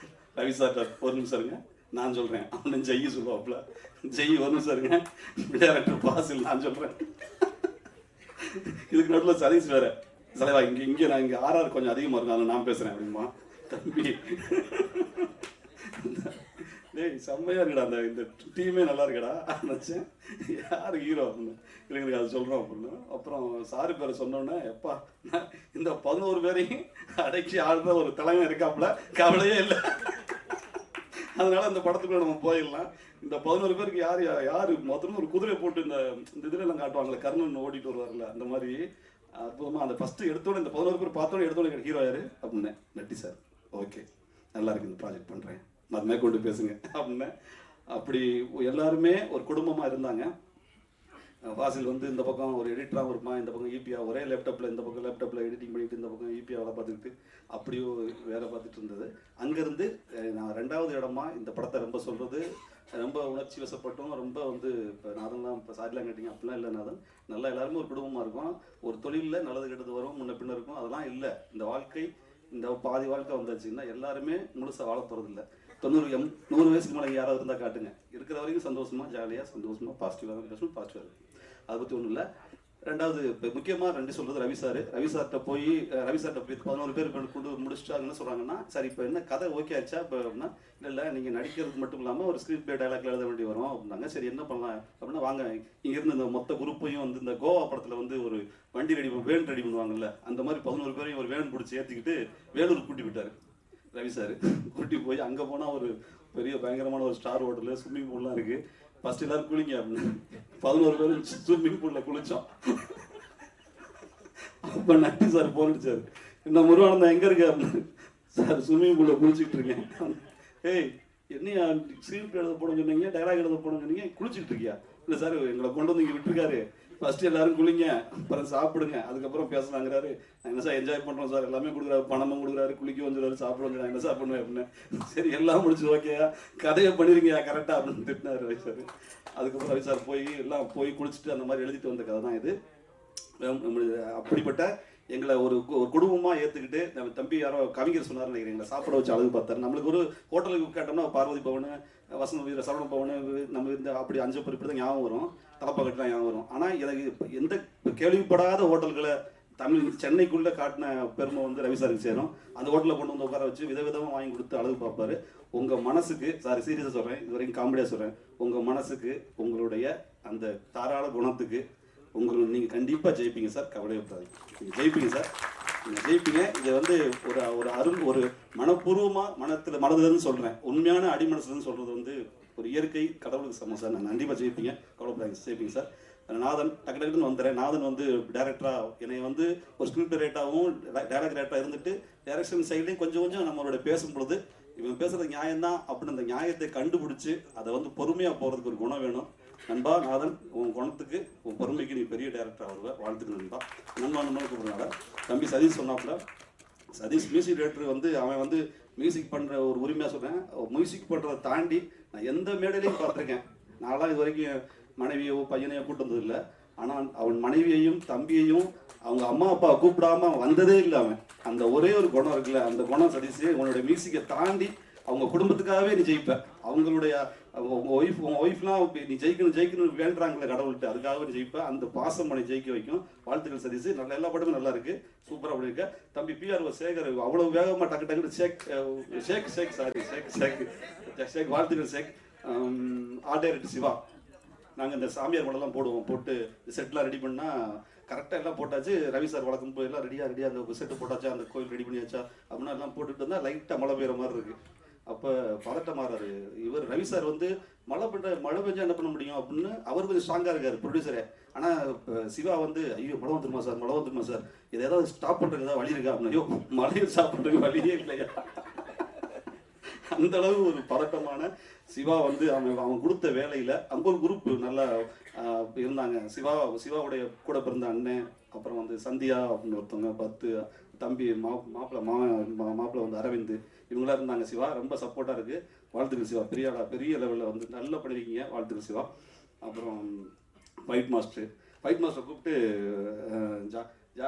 ரவி சார் ஒரு நிமிஷம் இருங்க நான் சொல்கிறேன் அப்படின்னு ஜெய் சொல்லுவாப்புல. ஜெய் ஒரு நிமிஷம் இருங்க டேரக்டர் பாசில் நான் சொல்கிறேன். இதுக்கு நடுவில் சதீஷ் வேறு, தலைவா இங்கே நான் இங்கே ஆர்ஆர் கொஞ்சம் அதிகமாக இருக்கும் அதில் நான் பேசுகிறேன் அப்படிமா. தம்பி டேய் செம்மையாக இருக்குடா, இந்த டீமே நல்லா இருக்குடா நினச்சேன். யார் ஹீரோ அப்படின்னு இல்லைங்க அது சொல்கிறோம் அப்படின்னு. அப்புறம் சாரி பேரை சொன்னோன்னே எப்பா இந்த 11 பேரையும் அடைச்சி ஆடுற ஒரு தலைமை இருக்காப்புல, கவலையே இல்லை. அதனால அந்த படத்துக்குள்ள நம்ம போயிடலாம். இந்த 11 பேருக்கு யார் மொத்தமும் ஒரு குதிரை போட்டு இந்த இதுலாம் காட்டுவாங்களே, கர்ணன் ஓடிட்டு வருவார்ல, அந்த மாதிரி அற்புதமாக அந்த ஃபஸ்ட்டு எடுத்தோன்னே இந்த 11 பேர் பார்த்தோன்னே எடுத்தோன்னே ஹீரோ யார் அப்படின்னு நட்டி சார். ஓகே நல்லா இருக்கு இந்த ப்ராஜெக்ட் பண்ணுறேன், அது மேற்கொண்டு பேசுங்க அப்படின்னு. அப்படி எல்லாருமே ஒரு குடும்பமாக இருந்தாங்க. வாசில் வந்து இந்த பக்கம் ஒரு எடிட்டராகவும் இருப்பான், இந்த பக்கம் ஈபியா ஒரே லேப்டாப்பில், இந்த பக்கம் லேப்டாப்பில் எடிட்டிங் பண்ணிட்டு இந்த பக்கம் ஈபியா வேலை பார்த்துக்கிட்டு அப்படியோ வேலை பார்த்துட்டு இருந்தது. அங்கேருந்து நான் 2வது இடமா இந்த படத்தை ரொம்ப சொல்கிறது, ரொம்ப உணர்ச்சி வசப்பட்டும், ரொம்ப வந்து இப்போ நாதன்லாம் இப்போ சாரிலாம் கேட்டிங்க அப்படிலாம் இல்லை. நாதன் நல்லா எல்லாருமே ஒரு குடும்பமாக இருக்கும். ஒரு தொழிலில் நல்லது கெட்டது வரும், முன்ன பின்ன இருக்கும், அதெல்லாம் இல்லை. இந்த வாழ்க்கை இந்த பாதி வாழ்க்கை வந்தாச்சுன்னா எல்லாருமே முழுசாக வாழ போகிறது இல்லை. 90 வயசுக்கு மேலே யாராவது இருந்தால் காட்டுங்க, இருக்கிற வரைக்கும் சந்தோஷமாக ஜாலியாக சந்தோஷமாக பாசிட்டிவாக இருக்கும். அதை பற்றி ஒன்றும் இல்லை. ரெண்டாவது இப்போ முக்கியமாக ரெண்டு சொல்கிறது ரவி சார்கிட்ட போய் 11 பேர் கொண்டு முடிச்சிட்டாங்கன்னு சொல்கிறாங்கன்னா சரி இப்போ என்ன கதை ஓகே ஆச்சா இப்போ அப்படின்னா இல்லை நீங்கள் நடிக்கிறது மட்டும் இல்லாமல் ஒரு ஸ்கிரிப்ட் டைலாக்ல எழுத வேண்டி வரும் அப்படின்னாங்க. சரி என்ன பண்ணலாம் அப்படின்னா வாங்க இங்கேருந்து இந்த மொத்த குரூப்பையும் வந்து இந்த கோவா படத்தில் வந்து ஒரு வண்டி வேன் ரெடி பண்ணுவாங்கல்ல அந்த மாதிரி 11 பேரையும் ஒரு வேன் பிடிச்சி ஏற்றிக்கிட்டு வேலூர் கூட்டி விட்டார் ரவி சார். கூட்டி போய் அங்கே போனால் ஒரு பெரிய பயங்கரமான ஒரு ஸ்டார் ஹோட்டலு ஸ்விம்மிங் பூல்லாம் இருக்குது. ஃபர்ஸ்ட் எல்லாரும் குளிங்க அப்படின்னு 11 பேரும் ஸ்விம்மிங் பூலில் குளித்தோம். அப்போ நட்டி சார் போன் அடிச்சார், இந்த முருகானந்தம் எங்கே இருக்கு அப்படின்னு. சார் ஸ்விம்மிங் பூலில் குளிச்சுக்கிட்டு இருக்கேன். ஏய் என்னையா ஸ்கிரிப்ட் எழுத போடணும்னு சொன்னீங்க, டைலாக் எழுத போடணும்னு சொன்னீங்க, குளிச்சுட்டு இருக்கியா? இல்லை சார் எங்களை கொண்டு வந்து இங்கே விட்டுருக்காரு, ஃபர்ஸ்ட் எல்லாரும் குளிங்க அப்புறம் சாப்பிடுங்க அதுக்கப்புறம் பேசலாங்கிறாரு. நான் என்ன சார் என்ஜாய் பண்ணுறோம் சார், எல்லாமே கொடுக்குறாரு, பணமும் கொடுக்குறாரு, குளிக்க வந்துடுறாரு, சாப்பிட வந்து நான் என்ன சார் பண்ணுவேன் அப்படின்னு. சரி எல்லாம் முடிச்சு ஓகேயா கதையை பண்ணிருங்கயா கரெக்டாக அப்படின்னு திட்டினார் ரவி சார். அதுக்கப்புறம் ரவி சார் போய் குளிச்சுட்டு அந்த மாதிரி எழுதிட்டு வந்த கதை தான் இது. அப்படிப்பட்ட எங்களை ஒரு குடும்பமாக ஏற்றுக்கிட்டு நம்ம தம்பி யாரோ கவிஞர் சொன்னார்னு நினைக்கிறேன், எங்களை சாப்பிட வச்சு அழகு பார்த்தாரு. நம்மளுக்கு ஒரு ஹோட்டலுக்கு கேட்டோம்னா பார்வதி பவன், வசந்த வீர, சரவண பவன், நம்ம இந்த அப்படி 5 பேர் இப்படி தான் ஞாபகம் வரும், தலப்பாக்கட்டு தான் ஞாபகம் வரும். ஆனால் எனக்கு எந்த கேள்விப்படாத ஹோட்டல்களை சென்னைக்குள்ளே காட்டின பெருமை வந்து ரவி சாருக்கு சேரும். அந்த ஹோட்டலில் கொண்டு வந்து உட்கார வச்சு விதவிதமாக வாங்கி கொடுத்து அழகு பார்ப்பாரு. உங்கள் மனசுக்கு சாரி சீரியஸாக சொல்கிறேன், இது வரைக்கும் காமெடியாக சொல்கிறேன், உங்கள் மனசுக்கு உங்களுடைய அந்த தாராள குணத்துக்கு நீங்கள் கண்டிப்பாக ஜெயிப்பீங்க சார், கவலையப்படாதீங்க. நீங்கள் ஜெயிப்பீங்க சார், நீங்கள் ஜெயிப்பீங்க. இதை வந்து ஒரு மனப்பூர்வமாக மனதுலேருந்து சொல்கிறேன், உண்மையான அடிமனசுலேருந்து சொல்கிறது வந்து ஒரு இயற்கை கடவுளுக்கு சமம் சார். நான் கண்டிப்பாக ஜெயிப்பீங்க, கவலைப்படாதீங்க, ஜெயிப்பீங்க சார். நாதன் டக்குன்னு வந்துடுறேன். நாதன் வந்து டேரக்டராக என்னை வந்து ஒரு ஸ்கிரிப்ட் ரேட்டாகவும் டைலாக் ரேட்டாக இருந்துட்டு டைரக்ஷன் சைட்லேயும் கொஞ்சம் நம்மளோட பேசும் பொழுது இவன் பேசுகிறது நியாயம்தான் அப்படின்னு அந்த நியாயத்தை கண்டுபிடிச்சி அதை வந்து பொறுமையாக போகிறதுக்கு ஒரு குணம் வேணும். நண்பா நாதன், உன் குணத்துக்கு உன் பொறுமைக்கு நீ பெரிய டேரக்டர் வருவ, வாழ்த்துக்கு நண்பா. நண்பா கூப்பிடுறனால தம்பி சதீஷ் சொன்னாப்புல, சதீஷ் மியூசிக் டேரக்டர் வந்து அவன் வந்து மியூசிக் பண்ணுற ஒரு உரிமையாக சொல்கிறேன். மியூசிக் பண்ணுறதை தாண்டி நான் எந்த மேடையிலையும் பார்த்துருக்கேன். நான்லாம் இது வரைக்கும் மனைவியோ பையனையோ கூட்டு வந்தது இல்லை. ஆனால் அவன் மனைவியையும் தம்பியையும் அவங்க அம்மா அப்பா கூப்பிடாம வந்ததே இல்லை. அவன் அந்த ஒரே ஒரு குணம் இருக்குல்ல, அந்த குணம் சதீஷ் உன்னோட மியூசிக்கை தாண்டி அவங்க குடும்பத்துக்காகவே நீ ஜெயிப்ப. அவங்களுடைய உங்கள் ஒய்ஃப்லாம் நீ ஜெயிக்கணும் வேண்டாங்களே கடவுள்கிட்ட, அதுக்காகவே நீ ஜெயிப்ப. அந்த பாசம் பண்ணி ஜெயிக்க வைக்கும். வாழ்த்துக்கள் சதீஷ். நல்ல எல்லா படமும் நல்லா இருக்கு, சூப்பராக பண்ணியிருக்க. தம்பி PR சேகர் அவ்வளோ வேகமாக டக்கு ஷேக் வாழ்த்துக்கள் ஷேக். ஆர்ட் டைரக்டர் சிவா, நாங்கள் இந்த சாமியார் படம்லாம் போட்டு செட்லாம் ரெடி பண்ணால் கரெக்டாக எல்லாம் போட்டாச்சு. ரவி சார் வழக்கம் போய் எல்லாம் ரெடியாக அந்த செட்டு போட்டாச்சா, அந்த கோயில் ரெடி பண்ணியாச்சா அப்படின்னா எல்லாம் போட்டுட்டு வந்தால் லைட்டாக மழை பெய்கிற மாதிரி இருக்குது. அப்போ பதட்டமாறாரு இவர். ரவி சார் வந்து மழை பெஞ்சா என்ன பண்ண முடியும் அப்படின்னு அவர் கொஞ்சம் ஸ்ட்ராங்காக இருக்கார் ப்ரொடியூசரே. ஆனால் சிவா வந்து ஐயோ மழை வந்துருமா சார், இதை ஏதாவது ஸ்டாப் பண்ணுறதுக்கு ஏதாவது வழி இருக்கா அப்படின்னா, ஐயோ மழையை ஸ்டாப் பண்ணுறதுக்கு வழியே இல்லையா. அந்த அளவு ஒரு பதட்டமான சிவா வந்து அவன் கொடுத்த வேலையில் அங்கே ஒரு குரூப் நல்லா இருந்தாங்க. சிவாவுடைய கூட பிறந்த அண்ணன், அப்புறம் வந்து சந்தியா அப்படின்னு ஒருத்தவங்க, 10 தம்பி மாப்பிள்ளை வந்து அரவிந்த், இவங்களாம் இருந்தாங்க. சிவா ரொம்ப சப்போர்ட்டாக இருக்குது. வாழ்த்துக்கள் சிவா, பெரிய லெவலில் வந்து நல்லா பண்ணியிருக்கீங்க, வாழ்த்துக்கள் சிவா. அப்புறம் ஃபைட் மாஸ்டர் கூப்பிட்டு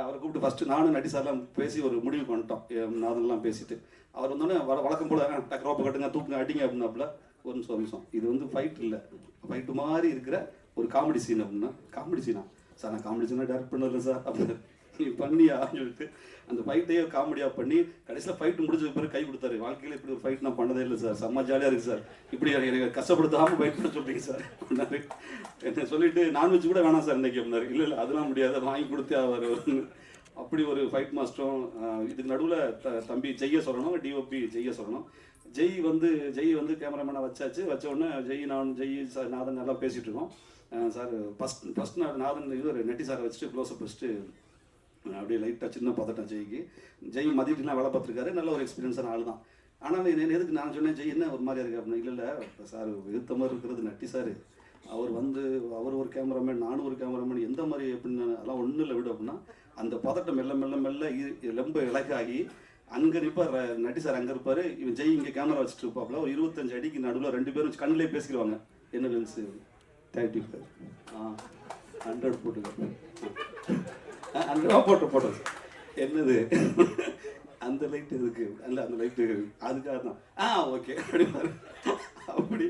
அவரை கூப்பிட்டு ஃபஸ்ட்டு நானும் நட்டி சார்லாம் பேசி ஒரு முடிவுக்கு வந்துட்டோம். நாதன்லாம் பேசிட்டு அவர் வந்தோடனே வழக்கம் போல் டக்கு ரோப்பை கட்டுங்க, தூக்குங்க, அடிங்க அப்படின்னாப்புல. ஒரு நிமிஷம் இது வந்து ஃபைட் இல்லை, ஃபைட்டு மாதிரி இருக்கிற ஒரு காமெடி சீன் அப்படின்னா. காமெடி சீனா சார்? நான் காமெடி சீனாக டேரக்ட் பண்ணல சார் அப்படின்னு. நீ பண்ணியா சொல்லிட்டு அந்த ஃபைட்டையே காமெடியாக பண்ணி கடைசியில் ஃபைட்டு முடிஞ்சதுக்கு பிறகு கை கொடுத்தாரு. வாழ்க்கையில் இப்படி ஒரு ஃபைட் நான் பண்ணதே இல்லை சார், செம்ம ஜாலியாக இருக்குது சார், இப்படி எனக்கு கஷ்டப்படுத்தாமல் ஃபைட் பண்ண சொல்கிறீங்க சார் அப்படின்னாரு. என்ன சொல்லிட்டு நான்வெஜ் கூட வேணாம் சார் இன்றைக்கி அப்படின்னாரு. இல்லை அதெல்லாம் முடியாது, வாங்கி கொடுத்தே ஆவார். அப்படி ஒரு ஃபைட் மாஸ்டரும். இதுக்கு நடுவில் தம்பி ஜெய்ய சொல்லணும், DOP ஜெய்ய சொல்லணும். ஜெய் வந்து கேமராமேனாக வச்ச உடனே ஜெய் சார் நாதன் நல்லா பேசிகிட்டு இருக்கோம். சார் ஃபஸ்ட் நாதன் இது நெட்டி சாரை வச்சுட்டு க்ளோஸ்அப் வச்சுட்டு அப்படியே லைட்டாக சின்ன பதட்டம் ஜெய் மதிட்டுலாம் வேலை பார்த்துருக்காரு, நல்ல ஒரு எக்ஸ்பீரியன்ஸான ஆள் தான். ஆனால் எதுக்கு நான் சொன்னேன் ஜெய் என்ன ஒரு மாதிரியா இருக்குது அப்படின்னு. இல்லை சார் எதிர்த்த மாதிரி இருக்கிறது நட்டி சார், அவர் ஒரு கேமராமேன், நானும் ஒரு கேமராமேன், எந்த மாதிரி எப்படின்னு அதெல்லாம் ஒன்றும் இல்லை விடு அப்படின்னா. அந்த பதட்டம் மெல்ல ரொம்ப இலக்காகி அங்கே நிற்பார் நட்டி சார், அங்கே இருப்பார், இவன் ஜெய் இங்கே கேமரா வச்சுட்டு இருப்பாப்புல. ஒரு 25 அடிக்கு நடுவில் 2 பேரும் வச்சு கண்ணிலே பேசிடுவாங்க. என்ன லென்ஸு 35 100 போட்டுக்க 100 போட்டோம் என்னது அந்த லைட்டு இருக்கு அல்ல, அந்த லைட்டு அதுக்காக தான் ஓகே அப்படின்னாரு. அப்படி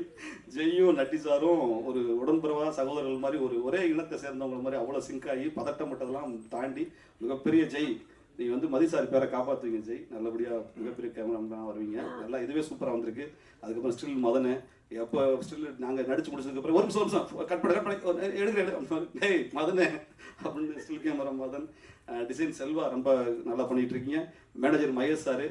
ஜெய்யும் நட்டி சாரும் ஒரு உடன்பிறவா சகோதரர்கள் மாதிரி ஒரே இனத்தை சேர்ந்தவங்க மாதிரி அவ்வளோ சிங்க் ஆகி பதட்டப்பட்டதெல்லாம் தாண்டி மிகப்பெரிய ஜெய். நீ வந்து மதி சார் பேரை காப்பாற்றுவீங்க ஜெய், நல்லபடியாக மிகப்பெரிய கேமராமேன் வருவீங்க. எல்லாம் இதுவே சூப்பராக வந்திருக்கு. அதுக்கப்புறம் ஸ்டில் மதனு எப்போ ஸ்டில் நாங்கள் நடிச்சு முடிச்சதுக்கப்புறம் ஒரு நிமிஷம் கட் பண்ணி எடுக்கிறேன் டேய் மதனே அப்படின்னு still camera Madan. Design Selva ரொம்ப நல்லா பண்ணிட்டு இருக்கீங்க. மேனேஜர் மகேஷ் சார்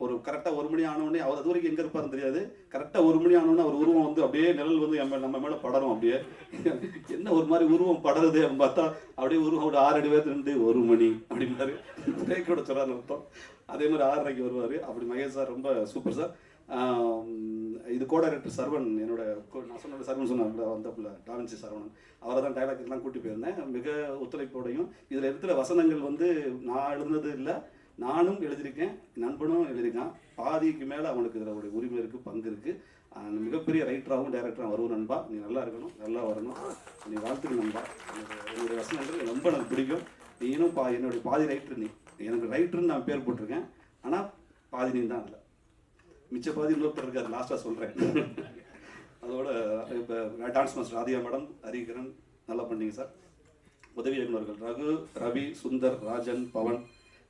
ஒரு கரெக்டாக 1 மணி ஆனோடனே அவர் அது வரைக்கும் எங்கே இருப்பாருன்னு தெரியாது. கரெக்டாக 1 மணி ஆனோடனே அவர் உருவம் வந்து அப்படியே நிழல் வந்து நம்ம மேலே படரும். அப்படியே என்ன ஒரு மாதிரி உருவம் படருது அப்படின்னு பார்த்தா அப்படியே உருவம் ஒரு 6 அடி வேறு 1 மணி அப்படின்னாரு. பிரேக்கோட சொல்கிறாரு அர்த்தம். அதே மாதிரி 6:30 வருவார். அப்படி மகேஷ் சார் ரொம்ப சூப்பர் சார். இது கோ டைரக்டர் சரவணன், என்னோட நான் சொன்ன சரவணன் சொன்னாங்க வந்தப்பில் டாவின்சி சரவணன், அவரை தான் டைலாக் எல்லாம் கூட்டி போயிருந்தேன். மிக ஒத்துழைப்போடையும் இதில் இருக்கிற வசனங்கள் வந்து நான் எழுதுனது இல்லை, நானும் எழுதியிருக்கேன், நண்பனும் எழுதியிருக்கான். பாதிக்கு மேலே அவனுக்கு இதில் ஒரு உரிமை இருக்குது, பங்கு இருக்குது. மிகப்பெரிய ரைட்டராகவும் டைரக்டராகவும் வருவோம் நண்பா. நீ நல்லா இருக்கணும், நல்லா வரணும், நீ வாழ்த்துக்கு நண்பா. என்னுடைய வசனங்கள் ரொம்ப எனக்கு பிடிக்கும். நீனும் என்னுடைய பாதி ரைட்டர். நீ எனக்கு ரைட்டர்னு நான் பேர் போட்டிருக்கேன், ஆனால் பாதி நீ தான் இல்லை, மிச்ச பாதி இன்னொருத்தர் இருக்காரு, லாஸ்ட்டாக சொல்கிறேன். அதோட இப்போ dance master Radhika madam, Hariharan நல்லா பண்ணீங்க சார். உதவி இயக்குநர்கள் ரகு, ரவி, சுந்தர், ராஜன், பவன்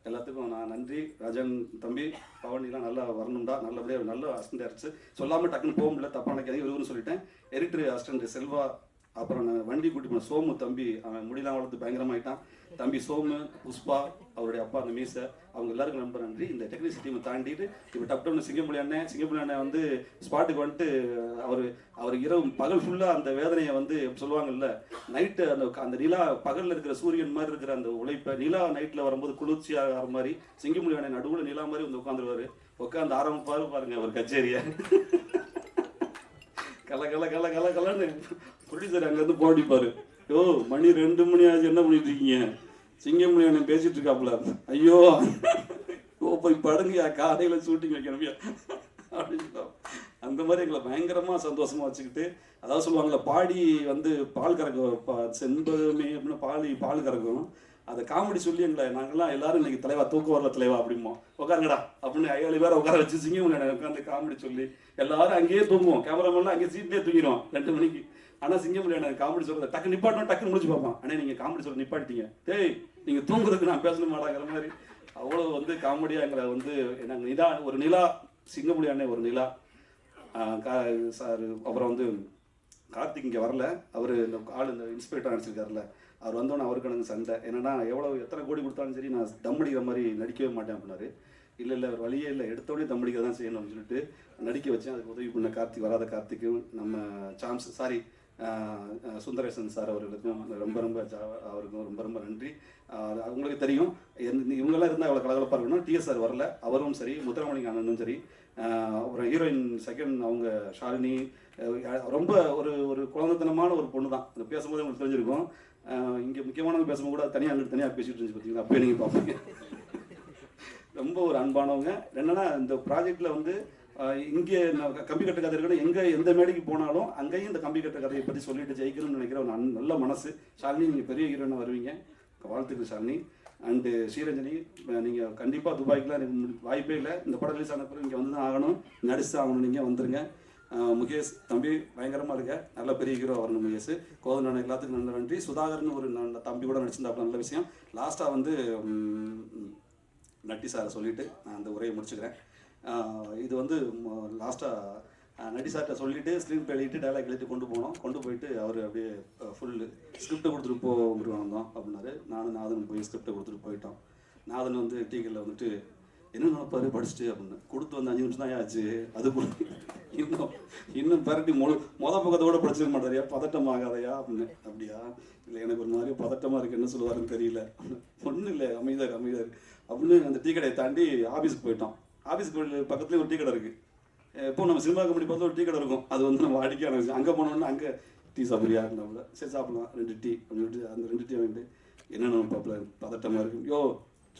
எல்லாத்துக்கும் நான் நன்றி. ராஜன் தம்பி, பவன் எல்லாம் நல்லா வரணும்டா, நல்லபடியாக நல்ல அசிஸ்டன்ட் டேரக்டர். சொல்லாமல் டக்குன்னு போக முடியல, தப்பாக நினைக்காதீங்க, இவருன்னு சொல்லிட்டேன். எடிட்டர் அசிஸ்டன்ட் செல்வா, அப்புறம் நான் வண்டி கூட்டி போன சோமு தம்பி, அவன் முடியெல்லாம் வளர்த்து பயங்கரமாயிட்டான் தம்பி சோமு, புஷ்பா, அவருடைய அப்பா அந்த மீசை, அவங்க எல்லாருக்கும் ரொம்ப நன்றி. இந்த டெக்னிக்ஸ் டீமை தாண்டிட்டு இப்போ டப்டவுன் சிங்கம்புலி அண்ணன் வந்து ஸ்பாட்டுக்கு வந்துட்டு அவர் இரவு பகல் ஃபுல்லாக அந்த வேதனையை வந்து சொல்லுவாங்கல்ல, நைட்டு அந்த நிலா பகலில் இருக்கிற சூரியன் மாதிரி இருக்கிற அந்த உழைப்பை நிலா நைட்டில் வரும்போது குளிர்ச்சியாக மாதிரி சிங்கம்புலி அண்ணன் நடுவில் நிலா மாதிரி வந்து உட்காந்துருவார். உட்காந்து ஆரம்பிப்பாரு பாருங்க அவர் கச்சேரியை. கலன்னு ப்ரொடியூசர் அங்கேருந்து போடிப்பாரு. யோ மணி 2 மணி ஆச்சு, என்ன பண்ணிட்டு இருக்கீங்க? சிங்கமணி அண்ணன் பேசிட்டு இருக்காப்புல. ஐயோ போய் படுங்கயா, காலையில் ஷூட்டிங் வைக்கணும்யா அப்படின்னு. அந்த மாதிரி எங்களை பயங்கரமாக சந்தோஷமாக வச்சுக்கிட்டு, அதாவது சொல்லுவாங்கள்ல பாடி வந்து பால் கறக்கும், செண்பகமே அப்படின்னு பால் கறக்கும், அதை காமெடி சொல்லி எங்களை நாங்கள்லாம் எல்லாரும் இன்னைக்கு தலைவா தூக்கம் வரல தலைவா அப்படிமோ, உட்காருங்கடா அப்படின்னு 7 பேரை உட்கார வச்சு சிங்கமணி உட்காந்து காமெடி சொல்லி எல்லாரும் அங்கேயே தூங்குவோம். கேமராமேன்லாம் அங்கேயே சீட்லேயே தூங்கிடுவோம் 2 மணிக்கு. ஆனால் சிங்கமணி அண்ணன் காமெடி சொல்கிறத டக்கு நிப்பாட்டணும், டக்குன்னு முடிச்சு பார்ப்பான். ஆனால் நீங்கள் காமெடி சொல்ல நிப்பாட்டிட்டீங்க, டேய் நீங்கள் தூங்குறதுக்கு நான் பேசணும் மாட்டாங்கிற மாதிரி அவ்வளோ வந்து காமெடியாக எங்களை வந்து நாங்கள் ஒரு நிலா, சிங்கமணி அண்ணன் ஒரு நிலா சார். அப்புறம் வந்து கார்த்திக் இங்கே வரல, அவர் இந்த இன்ஸ்பெக்டர் நடிச்சிருக்காருல்ல, அவர் வந்தோன்னே அவருக்கு எனக்கு சண்டை. என்னன்னா எத்தனை கோடி கொடுத்தாலும் சரி நான் தம் அடிக்கிற மாதிரி நடிக்கவே மாட்டேன் அப்படின்னாரு. இல்லை அவர் வழியே இல்லை, எடுத்தோடனே தம் அடிக்க தான் செய்யணும் அப்படின்னு சொல்லிட்டு நடிக்க வச்சேன். அதுக்கு உதவி பண்ண கார்த்திக், வராத கார்த்திக்கும், நம்ம சுந்தரேசன் சார் அவர்களுக்கும் அவருக்கும் ரொம்ப நன்றி. அவங்களுக்கு தெரியும் இவங்கெல்லாம் இருந்தால் அவ்வளோ கலகலப்பாக இருக்கணும். டிஎஸ் சார் வரல, அவரும் சரி, முத்துராமலிங்க அண்ணனும் சரி, அப்புறம் ஹீரோயின் செகண்ட் அவங்க ஷாலினி, ரொம்ப ஒரு குழந்தைத்தனமான ஒரு பொண்ணு தான். அது பேசும்போது உங்களுக்கு தெரிஞ்சிருக்கும். இங்கே முக்கியமானவங்க பேசும்போது கூட தனியாக அங்கிட்டு தனியாக பேசிட்டு இருந்துச்சு பார்த்தீங்களா, அப்போ நீங்கள் பார்ப்பீங்க. ரொம்ப ஒரு அன்பானவங்க. என்னன்னா இந்த ப்ராஜெக்டில் வந்து இங்கே கம்பி கட்ட கதை இருக்கணும், எந்த மேடைக்கு போனாலும் அங்கேயும் இந்த கம்பி கட்ட கதையை பற்றி சொல்லிட்டு ஜெயிக்கணும்னு நினைக்கிற ஒரு நல்ல மனசு. ஷாலினி நீங்கள் பெரிய ஹீரோயினாக வருவீங்க, வாழ்த்துக்கள் ஷாலினி. அண்டு ஸ்ரீரஞ்சனி, நீங்கள் கண்டிப்பாக துபாய்க்குலாம் எனக்கு வாய்ப்பே இல்லை, இந்த படம் ரிலீஸ் ஆன பிறகு இங்கே வந்து தான் ஆகணும், நடிச்சு ஆகணும், நீங்கள் வந்துருங்க. முகேஷ் தம்பி பயங்கரமாக இருக்க, நல்ல பெரிய ஹீரோ வரணும் முகேஷ். கோதனான எல்லாத்துக்கும் நல்ல நன்றி. சுதாகர்னு ஒரு நல்ல தம்பி கூட நடிச்சிருந்தாப்புல, நல்ல விஷயம். லாஸ்ட்டாக வந்து நட்டி சாரை சொல்லிவிட்டு நான் அந்த உரையை முடிச்சுக்கிறேன். இது வந்து லாஸ்ட்டாக நட்டி சார்கிட்ட சொல்லிவிட்டு ஸ்க்ரீன் எழுதிட்டு டைலாக் எழுதிட்டு கொண்டு போயிட்டு அவர் அப்படியே ஃபுல்லு ஸ்கிரிப்டை கொடுத்துட்டு வந்தோம் அப்படின்னாரு. நாதன் போய் ஸ்கிரிப்டை கொடுத்துட்டு போயிட்டோம். நாதன் வந்து டீக்கரில் வந்துட்டு என்ன நினைப்பாரு படிச்சுட்டு அப்படின்னு கொடுத்து வந்து 5 நிமிஷம் தான் ஆச்சு. அது கூட இன்னும் பரட்டி மொதல் பக்கத்தோட படிச்சிருக்க மாட்டாரியா, பதட்டம் ஆகாதையா அப்படின்னு. அப்படியா, இல்லை எனக்கு ஒரு மாதிரி பதட்டமாக இருக்குது, என்ன சொல்லுவாருன்னு தெரியல. ஒன்றும் இல்லை, அமைதியார் அப்படின்னு அந்த டீ கடையை தாண்டி ஆஃபீஸுக்கு போயிட்டோம். ஆஃபீஸுக்கு பக்கத்துலேயே ஒரு டீ கடை இருக்குது. இப்போ நம்ம சினிமா கம்பெனி பார்த்து ஒரு டீ கடை இருக்கும், அது வந்து நம்ம வாடிக்கையான விஷயம். அங்கே போனோன்னா அங்கே டீ சாப்பிட்றியா இருந்தாப்புல, சரி சாப்பிடலாம் 2 டீ அப்படின்னு சொல்லிட்டு அந்த 2 டீ வாங்கிட்டு என்னென்ன பார்ப்பல பதட்டமாக இருக்கும், யோ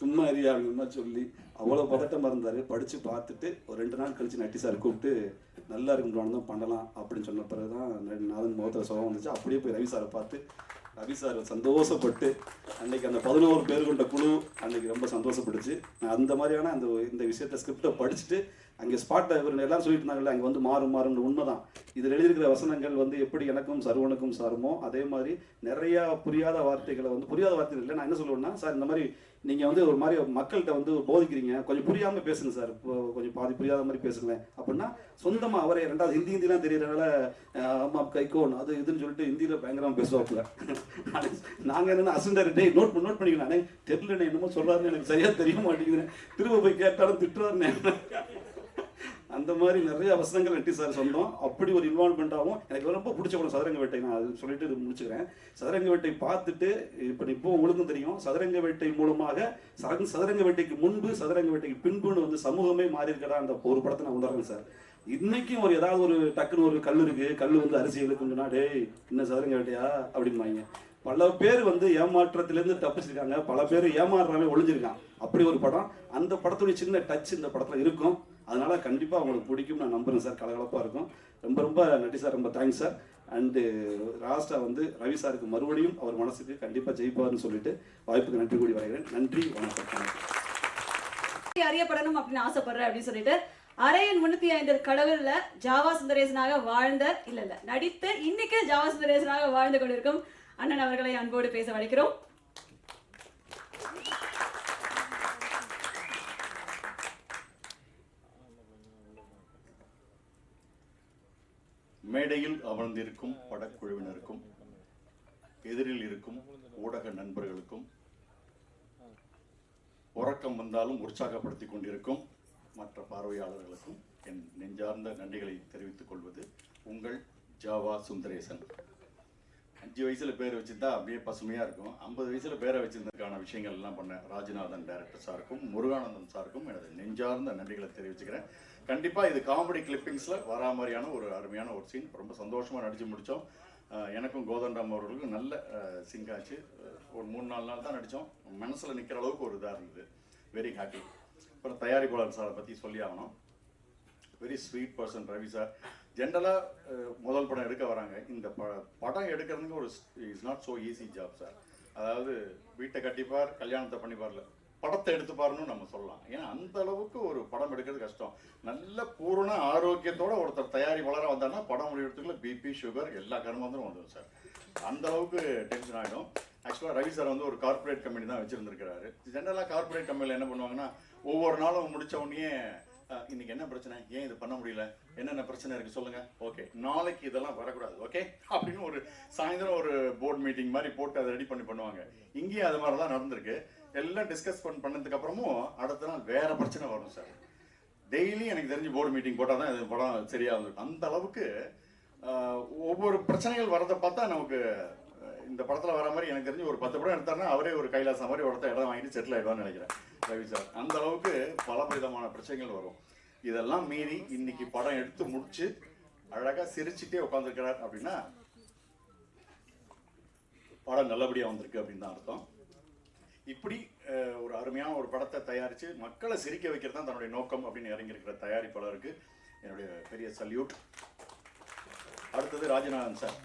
சும்மா அறியா அப்படிங்கிற மாதிரி சொல்லி அவ்வளோ பதட்டமாக இருந்தார். படித்து பார்த்துட்டு ஒரு 2 நாள் கழிச்சு நட்டி சார் கூப்பிட்டு நல்லா இருக்குன்னு தான் பண்ணலாம் அப்படின்னு சொன்ன பிறகு தான் நாதன் முகத்தில் சுகம் வந்துச்சு. அப்படியே போய் ரவி சாரை பார்த்து ரவி சார் சந்தோஷப்பட்டு அன்றைக்கி அந்த 11 பேர் கொண்ட குழு அன்றைக்கி ரொம்ப சந்தோஷப்பட்டுச்சு. அந்த மாதிரியான இந்த விஷயத்தை ஸ்கிரிப்டை படிச்சுட்டு அங்கே ஸ்பாட்டை இவர் எல்லாரும் சொல்லிட்டு இருந்தாங்கல்ல, அங்கே வந்து மாறும்னு உண்மைதான். இதில் எழுதியிருக்கிற வசனங்கள் வந்து எப்படி எனக்கும் சரவணுக்கும் சாருமோ அதே மாதிரி நிறையா புரியாத வார்த்தைகள் இல்லை. நான் என்ன சொல்லுவேன்னா, சார் இந்த மாதிரி நீங்கள் வந்து ஒரு மாதிரி மக்கள்கிட்ட வந்து போதிக்கிறீங்க, கொஞ்சம் புரியாமல் பேசுங்க சார், இப்போ கொஞ்சம் பாதி புரியாத மாதிரி பேசுங்களேன் அப்படின்னா, சொந்தமாக அவரே ரெண்டாவது ஹிந்திலாம் தெரியறதுனால அம்மா கைகோன் அது இதுன்னு சொல்லிட்டு ஹிந்தியில் பயங்கரமாக பேசுவாப்புல. நாங்கள் என்னென்ன அசண்டர் டே நோட் பண்ணிக்கலாம், தெரியலன்னு என்னமோ சொல்கிறாருன்னு எனக்கு சரியாக தெரிய மாட்டேங்குது, திரும்ப போய் கேட்டாலும் திட்டுறாருன்னு. அந்த மாதிரி நிறைய வசனங்கள் நட்டி சார் சொன்னோம். அப்படி ஒரு இன்வால்மெண்ட்டாகவும் எனக்கு ரொம்ப பிடிச்ச படம் சதுரங்க வேட்டை. நான் அது சொல்லிட்டு இது முடிச்சுக்கிறேன். சதுரங்க வேட்டை பார்த்துட்டு இப்போ உங்களுக்கும் தெரியும், சதுரங்க வேட்டை மூலமாக சதுரங்க வேட்டைக்கு முன்பு சதுரங்க வேட்டைக்கு பின்புன்னு வந்து சமூகமே மாறி இருக்கடா அந்த ஒரு படத்தை நான் உணர்றேன் சார். இன்னைக்கும் ஒரு ஏதாவது ஒரு டக்குன்னு ஒரு கல் இருக்கு, கல் வந்து அரசியலுக்கு கொஞ்சம் நாடே இன்னும் சதுரங்க வேட்டையா அப்படின்பாங்க. பல பேர் வந்து ஏமாற்றத்திலேருந்து தப்பிச்சிருக்காங்க, பல பேர் ஏமாறுறாமே ஒளிஞ்சிருக்கான். அப்படி ஒரு படம். அந்த படத்துடைய சின்ன டச் இந்த படத்தில் இருக்கும். அதனால கண்டிப்பாக உங்களுக்கு பிடிக்கும் நான் நம்புறேன் சார். கலகலப்பாக இருக்கும். ரொம்ப நன்றி சார், ரொம்ப தேங்க்ஸ் சார். அண்டு லாஸ்ட்டாக வந்து ரவி சாருக்கு மறுபடியும் அவர் மனசுக்கு கண்டிப்பாக ஜெயிப்பார்னு சொல்லிட்டு வாய்ப்புக்கு நன்றி கூடி வருகிறேன். நன்றி, வணக்கம். அறியப்படணும் அப்படின்னு ஆசைப்படுறேன் அப்படின்னு சொல்லிட்டு அரையன் 305 கடவுள்ல ஜாவா சுந்தரேசனாக வாழ்ந்த நடித்த இன்னைக்கு ஜாவா சுந்தரேசனாக வாழ்ந்து கொண்டிருக்கும் அண்ணன் அவர்களை அன்போடு பேச வளைக்கிறோம். மேடையில் அமர்ந்திருக்கும் படக்குழுவினருக்கும், எதிரில் இருக்கும் ஊடக நண்பர்களுக்கும், உறக்கம் வந்தாலும் உற்சாகப்படுத்திக் கொண்டிருக்கும் மற்ற பார்வையாளர்களுக்கும் என் நெஞ்சார்ந்த நன்றிகளை தெரிவித்துக் கொள்வது உங்கள் ஜாவா சுந்தரேசன். 5 வயசுல பேர் வச்சுருந்தா அப்படியே பசுமையாக இருக்கும். 50 வயசுல பேரை வச்சிருந்ததுக்கான விஷயங்கள் எல்லாம் பண்ண ராஜநாதன் டைரக்டர் சாருக்கும் முருகானந்தம் சாருக்கும் எனது நெஞ்சார்ந்த நன்றிகளை தெரிவிச்சுக்கிறேன். கண்டிப்பாக இது காமெடி கிளிப்பிங்ஸில் வரா மாதிரியான ஒரு அருமையான ஒரு சீன். ரொம்ப சந்தோஷமாக நடித்து முடித்தோம். எனக்கும் கோதண்டம் அவர்களுக்கும் நல்ல சிங்க் ஆச்சு. ஒரு 3-4 நாள் தான் நடித்தோம். மனசில் நிற்கிற அளவுக்கு ஒரு இதாக இருந்தது. Very happy. அப்புறம் தயாரிப்பாளர் சாரை பற்றி சொல்லி ஆகணும். Very sweet person Ravi sir. ஜென்ரலாக முதல் படம் எடுக்க வராங்க. இந்த படம் எடுக்கிறதுக்கு ஒரு is not so easy job sir. அதாவது வீட்டை கட்டிப்பார், கல்யாணத்தை பண்ணிப்பார்ல, படத்தை எடுத்துப்பாருன்னு நம்ம சொல்லலாம். ஏன்னா அந்த அளவுக்கு ஒரு படம் எடுக்கிறது கஷ்டம். நல்ல பூரண ஆரோக்கியத்தோட ஒருத்தர் தயாரிப்பாளராக வந்தாருன்னா படம் முடிக்கிறதுக்குள்ள பிபி, சுகர் எல்லா கர்மந்தும் வந்துடும் சார். அந்த அளவுக்கு டென்ஷன் ஆகிடும். ஆக்சுவலாக ரவி சார் வந்து ஒரு கார்பரேட் கம்பெனி தான் வச்சுருந்துருக்கிறாரு. ஜென்ரலாக கார்பரேட் கம்பெனியில் என்ன பண்ணுவாங்கன்னா, ஒவ்வொரு நாளும் முடித்த உடனே இன்னைக்கு என்ன பிரச்சனை, ஏன் இது பண்ண முடியல, என்னென்ன பிரச்சனை இருக்குது சொல்லுங்கள், ஓகே நாளைக்கு இதெல்லாம் வரக்கூடாது, ஓகே அப்படின்னு ஒரு சாயந்தரம் ஒரு போர்டு மீட்டிங் மாதிரி போட்டு அதை ரெடி பண்ணுவாங்க. இங்கேயும் அது மாதிரி தான் நடந்திருக்கு. எல்லாம் டிஸ்கஸ் பண்ணதுக்கு அப்புறமும் அடுத்த நாள் வேற பிரச்சனை வரும் சார். டெய்லி எனக்கு தெரிஞ்சு போர்டு மீட்டிங் போட்டால் தான் இது படம் சரியாக வந்துடும். அந்த அளவுக்கு ஒவ்வொரு பிரச்சனைகள் வரதை பார்த்தா நமக்கு இந்த படத்தில் வர மாதிரி எனக்கு தெரிஞ்சு ஒரு 10 படம் எடுத்தாருன்னா அவரே ஒரு கைலாசம் மாதிரி ஒருத்த இடம் வாங்கிட்டு செட்டில் ஆகிடுவான்னு நினைக்கிறேன் ரவி சார். அந்த அளவுக்கு பல விதமான பிரச்சனைகள் வரும். இதெல்லாம் மீறி இன்னைக்கு படம் எடுத்து முடிச்சு அழகாக சிரிச்சுட்டே உட்காந்துருக்கிறார் அப்படின்னா படம் நல்லபடியாக வந்திருக்கு அப்படின்னு தான் அர்த்தம். இப்படி ஒரு அருமையான ஒரு படத்தை தயாரித்து மக்களை சிரிக்க வைக்கிறது தான் தன்னுடைய நோக்கம் அப்படின்னு இறங்கியிருக்கிற தயாரிப்பாளருக்கு என்னுடைய பெரிய சல்யூட். அடுத்தது ராஜநாதன் சார்.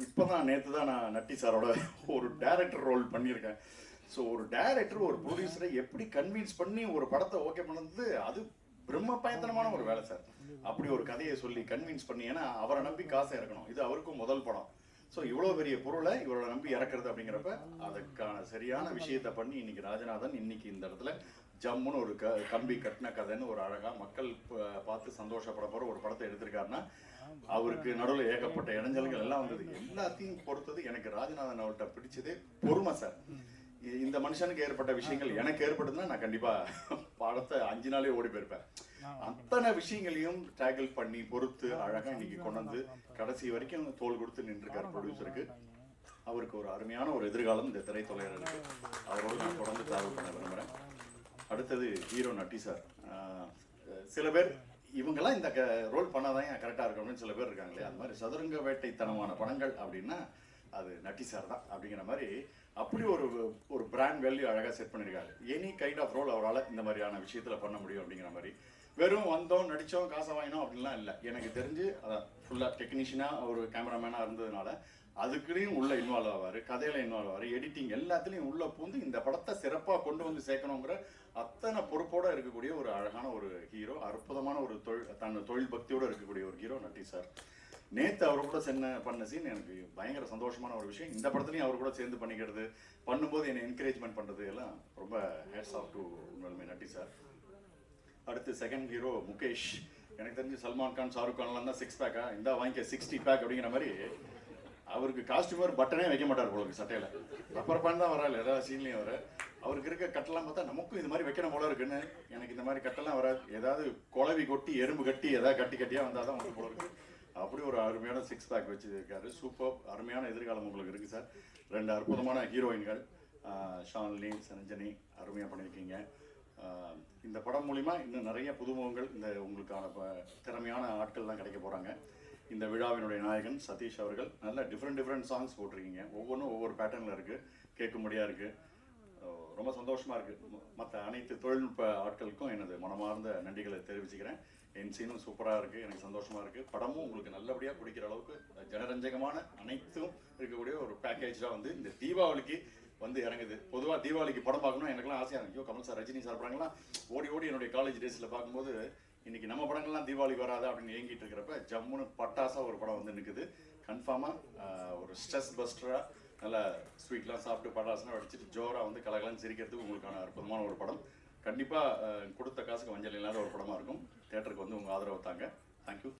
இப்போ தான் நேற்று தான் நான் நட்டி சாரோட ஒரு டைரக்டர் ரோல் பண்ணியிருக்கேன். ஸோ ஒரு டைரக்டர் ஒரு ப்ரொடியூசரை எப்படி கன்வின்ஸ் பண்ணி ஒரு படத்தை ஓகே பண்ணது, அது பிரம்ம பயத்தனமான ஒரு வேலை சார். அப்படி ஒரு கதையை சொல்லி கன்வின்ஸ் பண்ணி, ஏன்னா அவரை நம்பி காசை இறக்கணும். இது அவருக்கும் முதல் படம். ஸோ இவ்வளோ பெரிய பொருளை இவரோட நம்பி இறக்குறது அப்படிங்கிறப்ப அதுக்கான சரியான விஷயத்தை பண்ணி இன்னைக்கு ராஜநாதன் இன்னைக்கு இந்த இடத்துல ஜம்முன்னு ஒரு கம்பி கட்டின கதைன்னு ஒரு அழகாக மக்கள் பார்த்து சந்தோஷப்பட போகிற ஒரு படத்தை எடுத்திருக்காருன்னா அவருக்கு நடுவில் ஏகப்பட்ட இடைஞ்சல்கள் எல்லாம் வந்தது. எல்லாத்தையும் பொறுத்தது எனக்கு ராஜநாதன் அவர்கிட்ட பிடிச்சதே பொறுமை சார். இந்த மனுஷனுக்கு ஏற்பட்ட விஷயங்கள் எனக்கு ஏற்பட்டதுன்னா நான் கண்டிப்பாக படத்தை 5 நாளே ஓடி போயிருப்பேன். அத்தனை விஷயங்களையும் டேக்கிள் பண்ணி பொறுத்து அழகாக இன்னைக்கு கொண்டு வந்து கடைசி வரைக்கும் தோல் கொடுத்து நின்றுருக்கார் ப்ரொடியூசருக்கு. அவருக்கு ஒரு அருமையான ஒரு எதிர்காலம் இந்த திரைத்துறையில் இருக்கு. அவரோடு நான் தொடர்ந்து டிராவல் பண்ண விரும்புகிறேன். அடுத்தது ஹீரோ நட்டி சார். சில பேர் இவங்கெல்லாம் இந்த ரோல் பண்ணாதான் கரெக்டாக இருக்கணும்னு சில பேர் இருக்காங்களே, அது மாதிரி சதுரங்க வேட்டைத்தனமான படங்கள் அப்படின்னா அது நட்டி சார் தான் அப்படிங்கிற மாதிரி அப்படி ஒரு பிராண்ட் வேல்யூ அழகாக செட் பண்ணியிருக்காரு. எனி கைண்ட் ஆஃப் ரோல் அவரால் இந்த மாதிரியான விஷயத்தில் பண்ண முடியும் அப்படிங்கிற மாதிரி. வெறும் வந்தோம் நடித்தோம் காசை வாங்கினோம் அப்படின்லாம் இல்லை. எனக்கு தெரிஞ்சு அதான் ஃபுல்லாக டெக்னீஷியனாக ஒரு கேமராமேனாக இருந்ததுனால அதுக்குள்ளேயும் உள்ள இன்வால்வ் ஆவார், கதையில இன்வால்வ் ஆவார், எடிட்டிங் எல்லாத்துலேயும் உள்ள பூந்து இந்த படத்தை சிறப்பாக கொண்டு வந்து சேர்க்கணுங்கிற அத்தனை பொறுப்போடு இருக்கக்கூடிய ஒரு அழகான ஒரு ஹீரோ, அற்புதமான ஒரு தொழில் பக்தியோடு இருக்கக்கூடிய ஒரு ஹீரோ நட்டி சார். நேற்று அவர் கூட பண்ண சீன் எனக்கு பயங்கர சந்தோஷமான ஒரு விஷயம். இந்த படத்துலையும் அவர் கூட சேர்ந்து பண்ணிக்கிறது, பண்ணும்போது என்னை என்கரேஜ்மெண்ட் பண்ணுறது எல்லாம் ரொம்ப ஹேட்ஸ் ஆஃப் டு உண்மையுமே நட்டி சார். அடுத்து செகண்ட் ஹீரோ முகேஷ். எனக்கு தெரிஞ்சு சல்மான் கான், ஷாருக் கான்லாம் தான் 6 பேக்கா, இந்த வாங்கிக்க 60 பேக் அப்படிங்கிற மாதிரி அவருக்கு காஸ்டியூமர் பட்டனே வைக்க மாட்டார் போல இருக்கு சட்டையில். ரப்பர் பேண்ட் தான் வராது ஏதாவது சீன்லேயும் வர. அவருக்கு இருக்க கட்டெல்லாம் பார்த்தா நமக்கும் இது மாதிரி வைக்கணும் போல இருக்குன்னு. எனக்கு இந்த மாதிரி கட்டெல்லாம் வராது, ஏதாவது குழவி கொட்டி எறும்பு கட்டி ஏதாவது கட்டியாக வந்தால் தான் உங்களுக்கு போல இருக்கு. அப்படி ஒரு அருமையான 6 பேக் வச்சுருக்காரு. சூப்பர் அருமையான எதிர்காலம் உங்களுக்கு இருக்குது சார். 2 அற்புதமான ஹீரோயின்கள், ஷாலினி, சரஞ்சனி, அருமையாக பண்ணியிருக்கீங்க. இந்த படம் மூலிமா இன்னும் நிறைய புதுமுகங்கள், இந்த உங்களுக்கான திறமையான ஆட்கள்லாம் கிடைக்க போகிறாங்க. இந்த விழாவினுடைய நாயகன் சதீஷ் அவர்கள் நல்ல டிஃப்ரெண்ட் சாங்ஸ் போட்டிருக்கீங்க. ஒவ்வொன்றும் ஒவ்வொரு பேட்டர்னில் இருக்குது, கேட்கும்படியாக இருக்குது. ரொம்ப சந்தோஷமாக இருக்குது. மற்ற அனைத்து தொழில்நுட்ப ஆட்களுக்கும் எனது மனமார்ந்த நன்றிகளை தெரிவிச்சுக்கிறேன். என் சீனும் சூப்பராக இருக்குது, எனக்கு சந்தோஷமாக இருக்குது. படமும் உங்களுக்கு நல்லபடியாக பிடிக்கிற அளவுக்கு ஜனரஞ்சகமான அனைத்தும் இருக்கக்கூடிய ஒரு பேக்கேஜாக வந்து இந்த தீபாவளிக்கு வந்து இறங்குது. பொதுவாக தீபாவளிக்கு படம் பார்க்கணும் எனக்குலாம் ஆசையாக இருக்கும். ஐயோ கமல் சார், ரஜினி சார் படங்கள்லாம் ஓடி என்னுடைய காலேஜ் டேஸில் பார்க்கும்போது இன்னைக்கு நம்ம படங்கள்லாம் தீபாவளிக்கு வராதா அப்படின்னு ஏங்கிட்டு இருக்கிறப்ப ஜம்முன்னு பட்டாசாக ஒரு படம் வந்து நிற்குது. கன்ஃபார்மாக ஒரு ஸ்ட்ரெஸ் பஸ்டராக நல்லா ஸ்வீட்லாம் சாப்பிட்டு பட்டாசுலாம் அடிச்சுட்டு ஜோராக வந்து கலகலன்னு சிரிக்கிறதுக்கு உங்களுக்கான அற்புதமான ஒரு படம். கண்டிப்பாக கொடுத்த காசுக்கு வஞ்சல் இல்லாத ஒரு படமாக இருக்கும். தியேட்டருக்கு வந்து உங்கள் ஆதரவு தாங்க. தேங்க்யூ.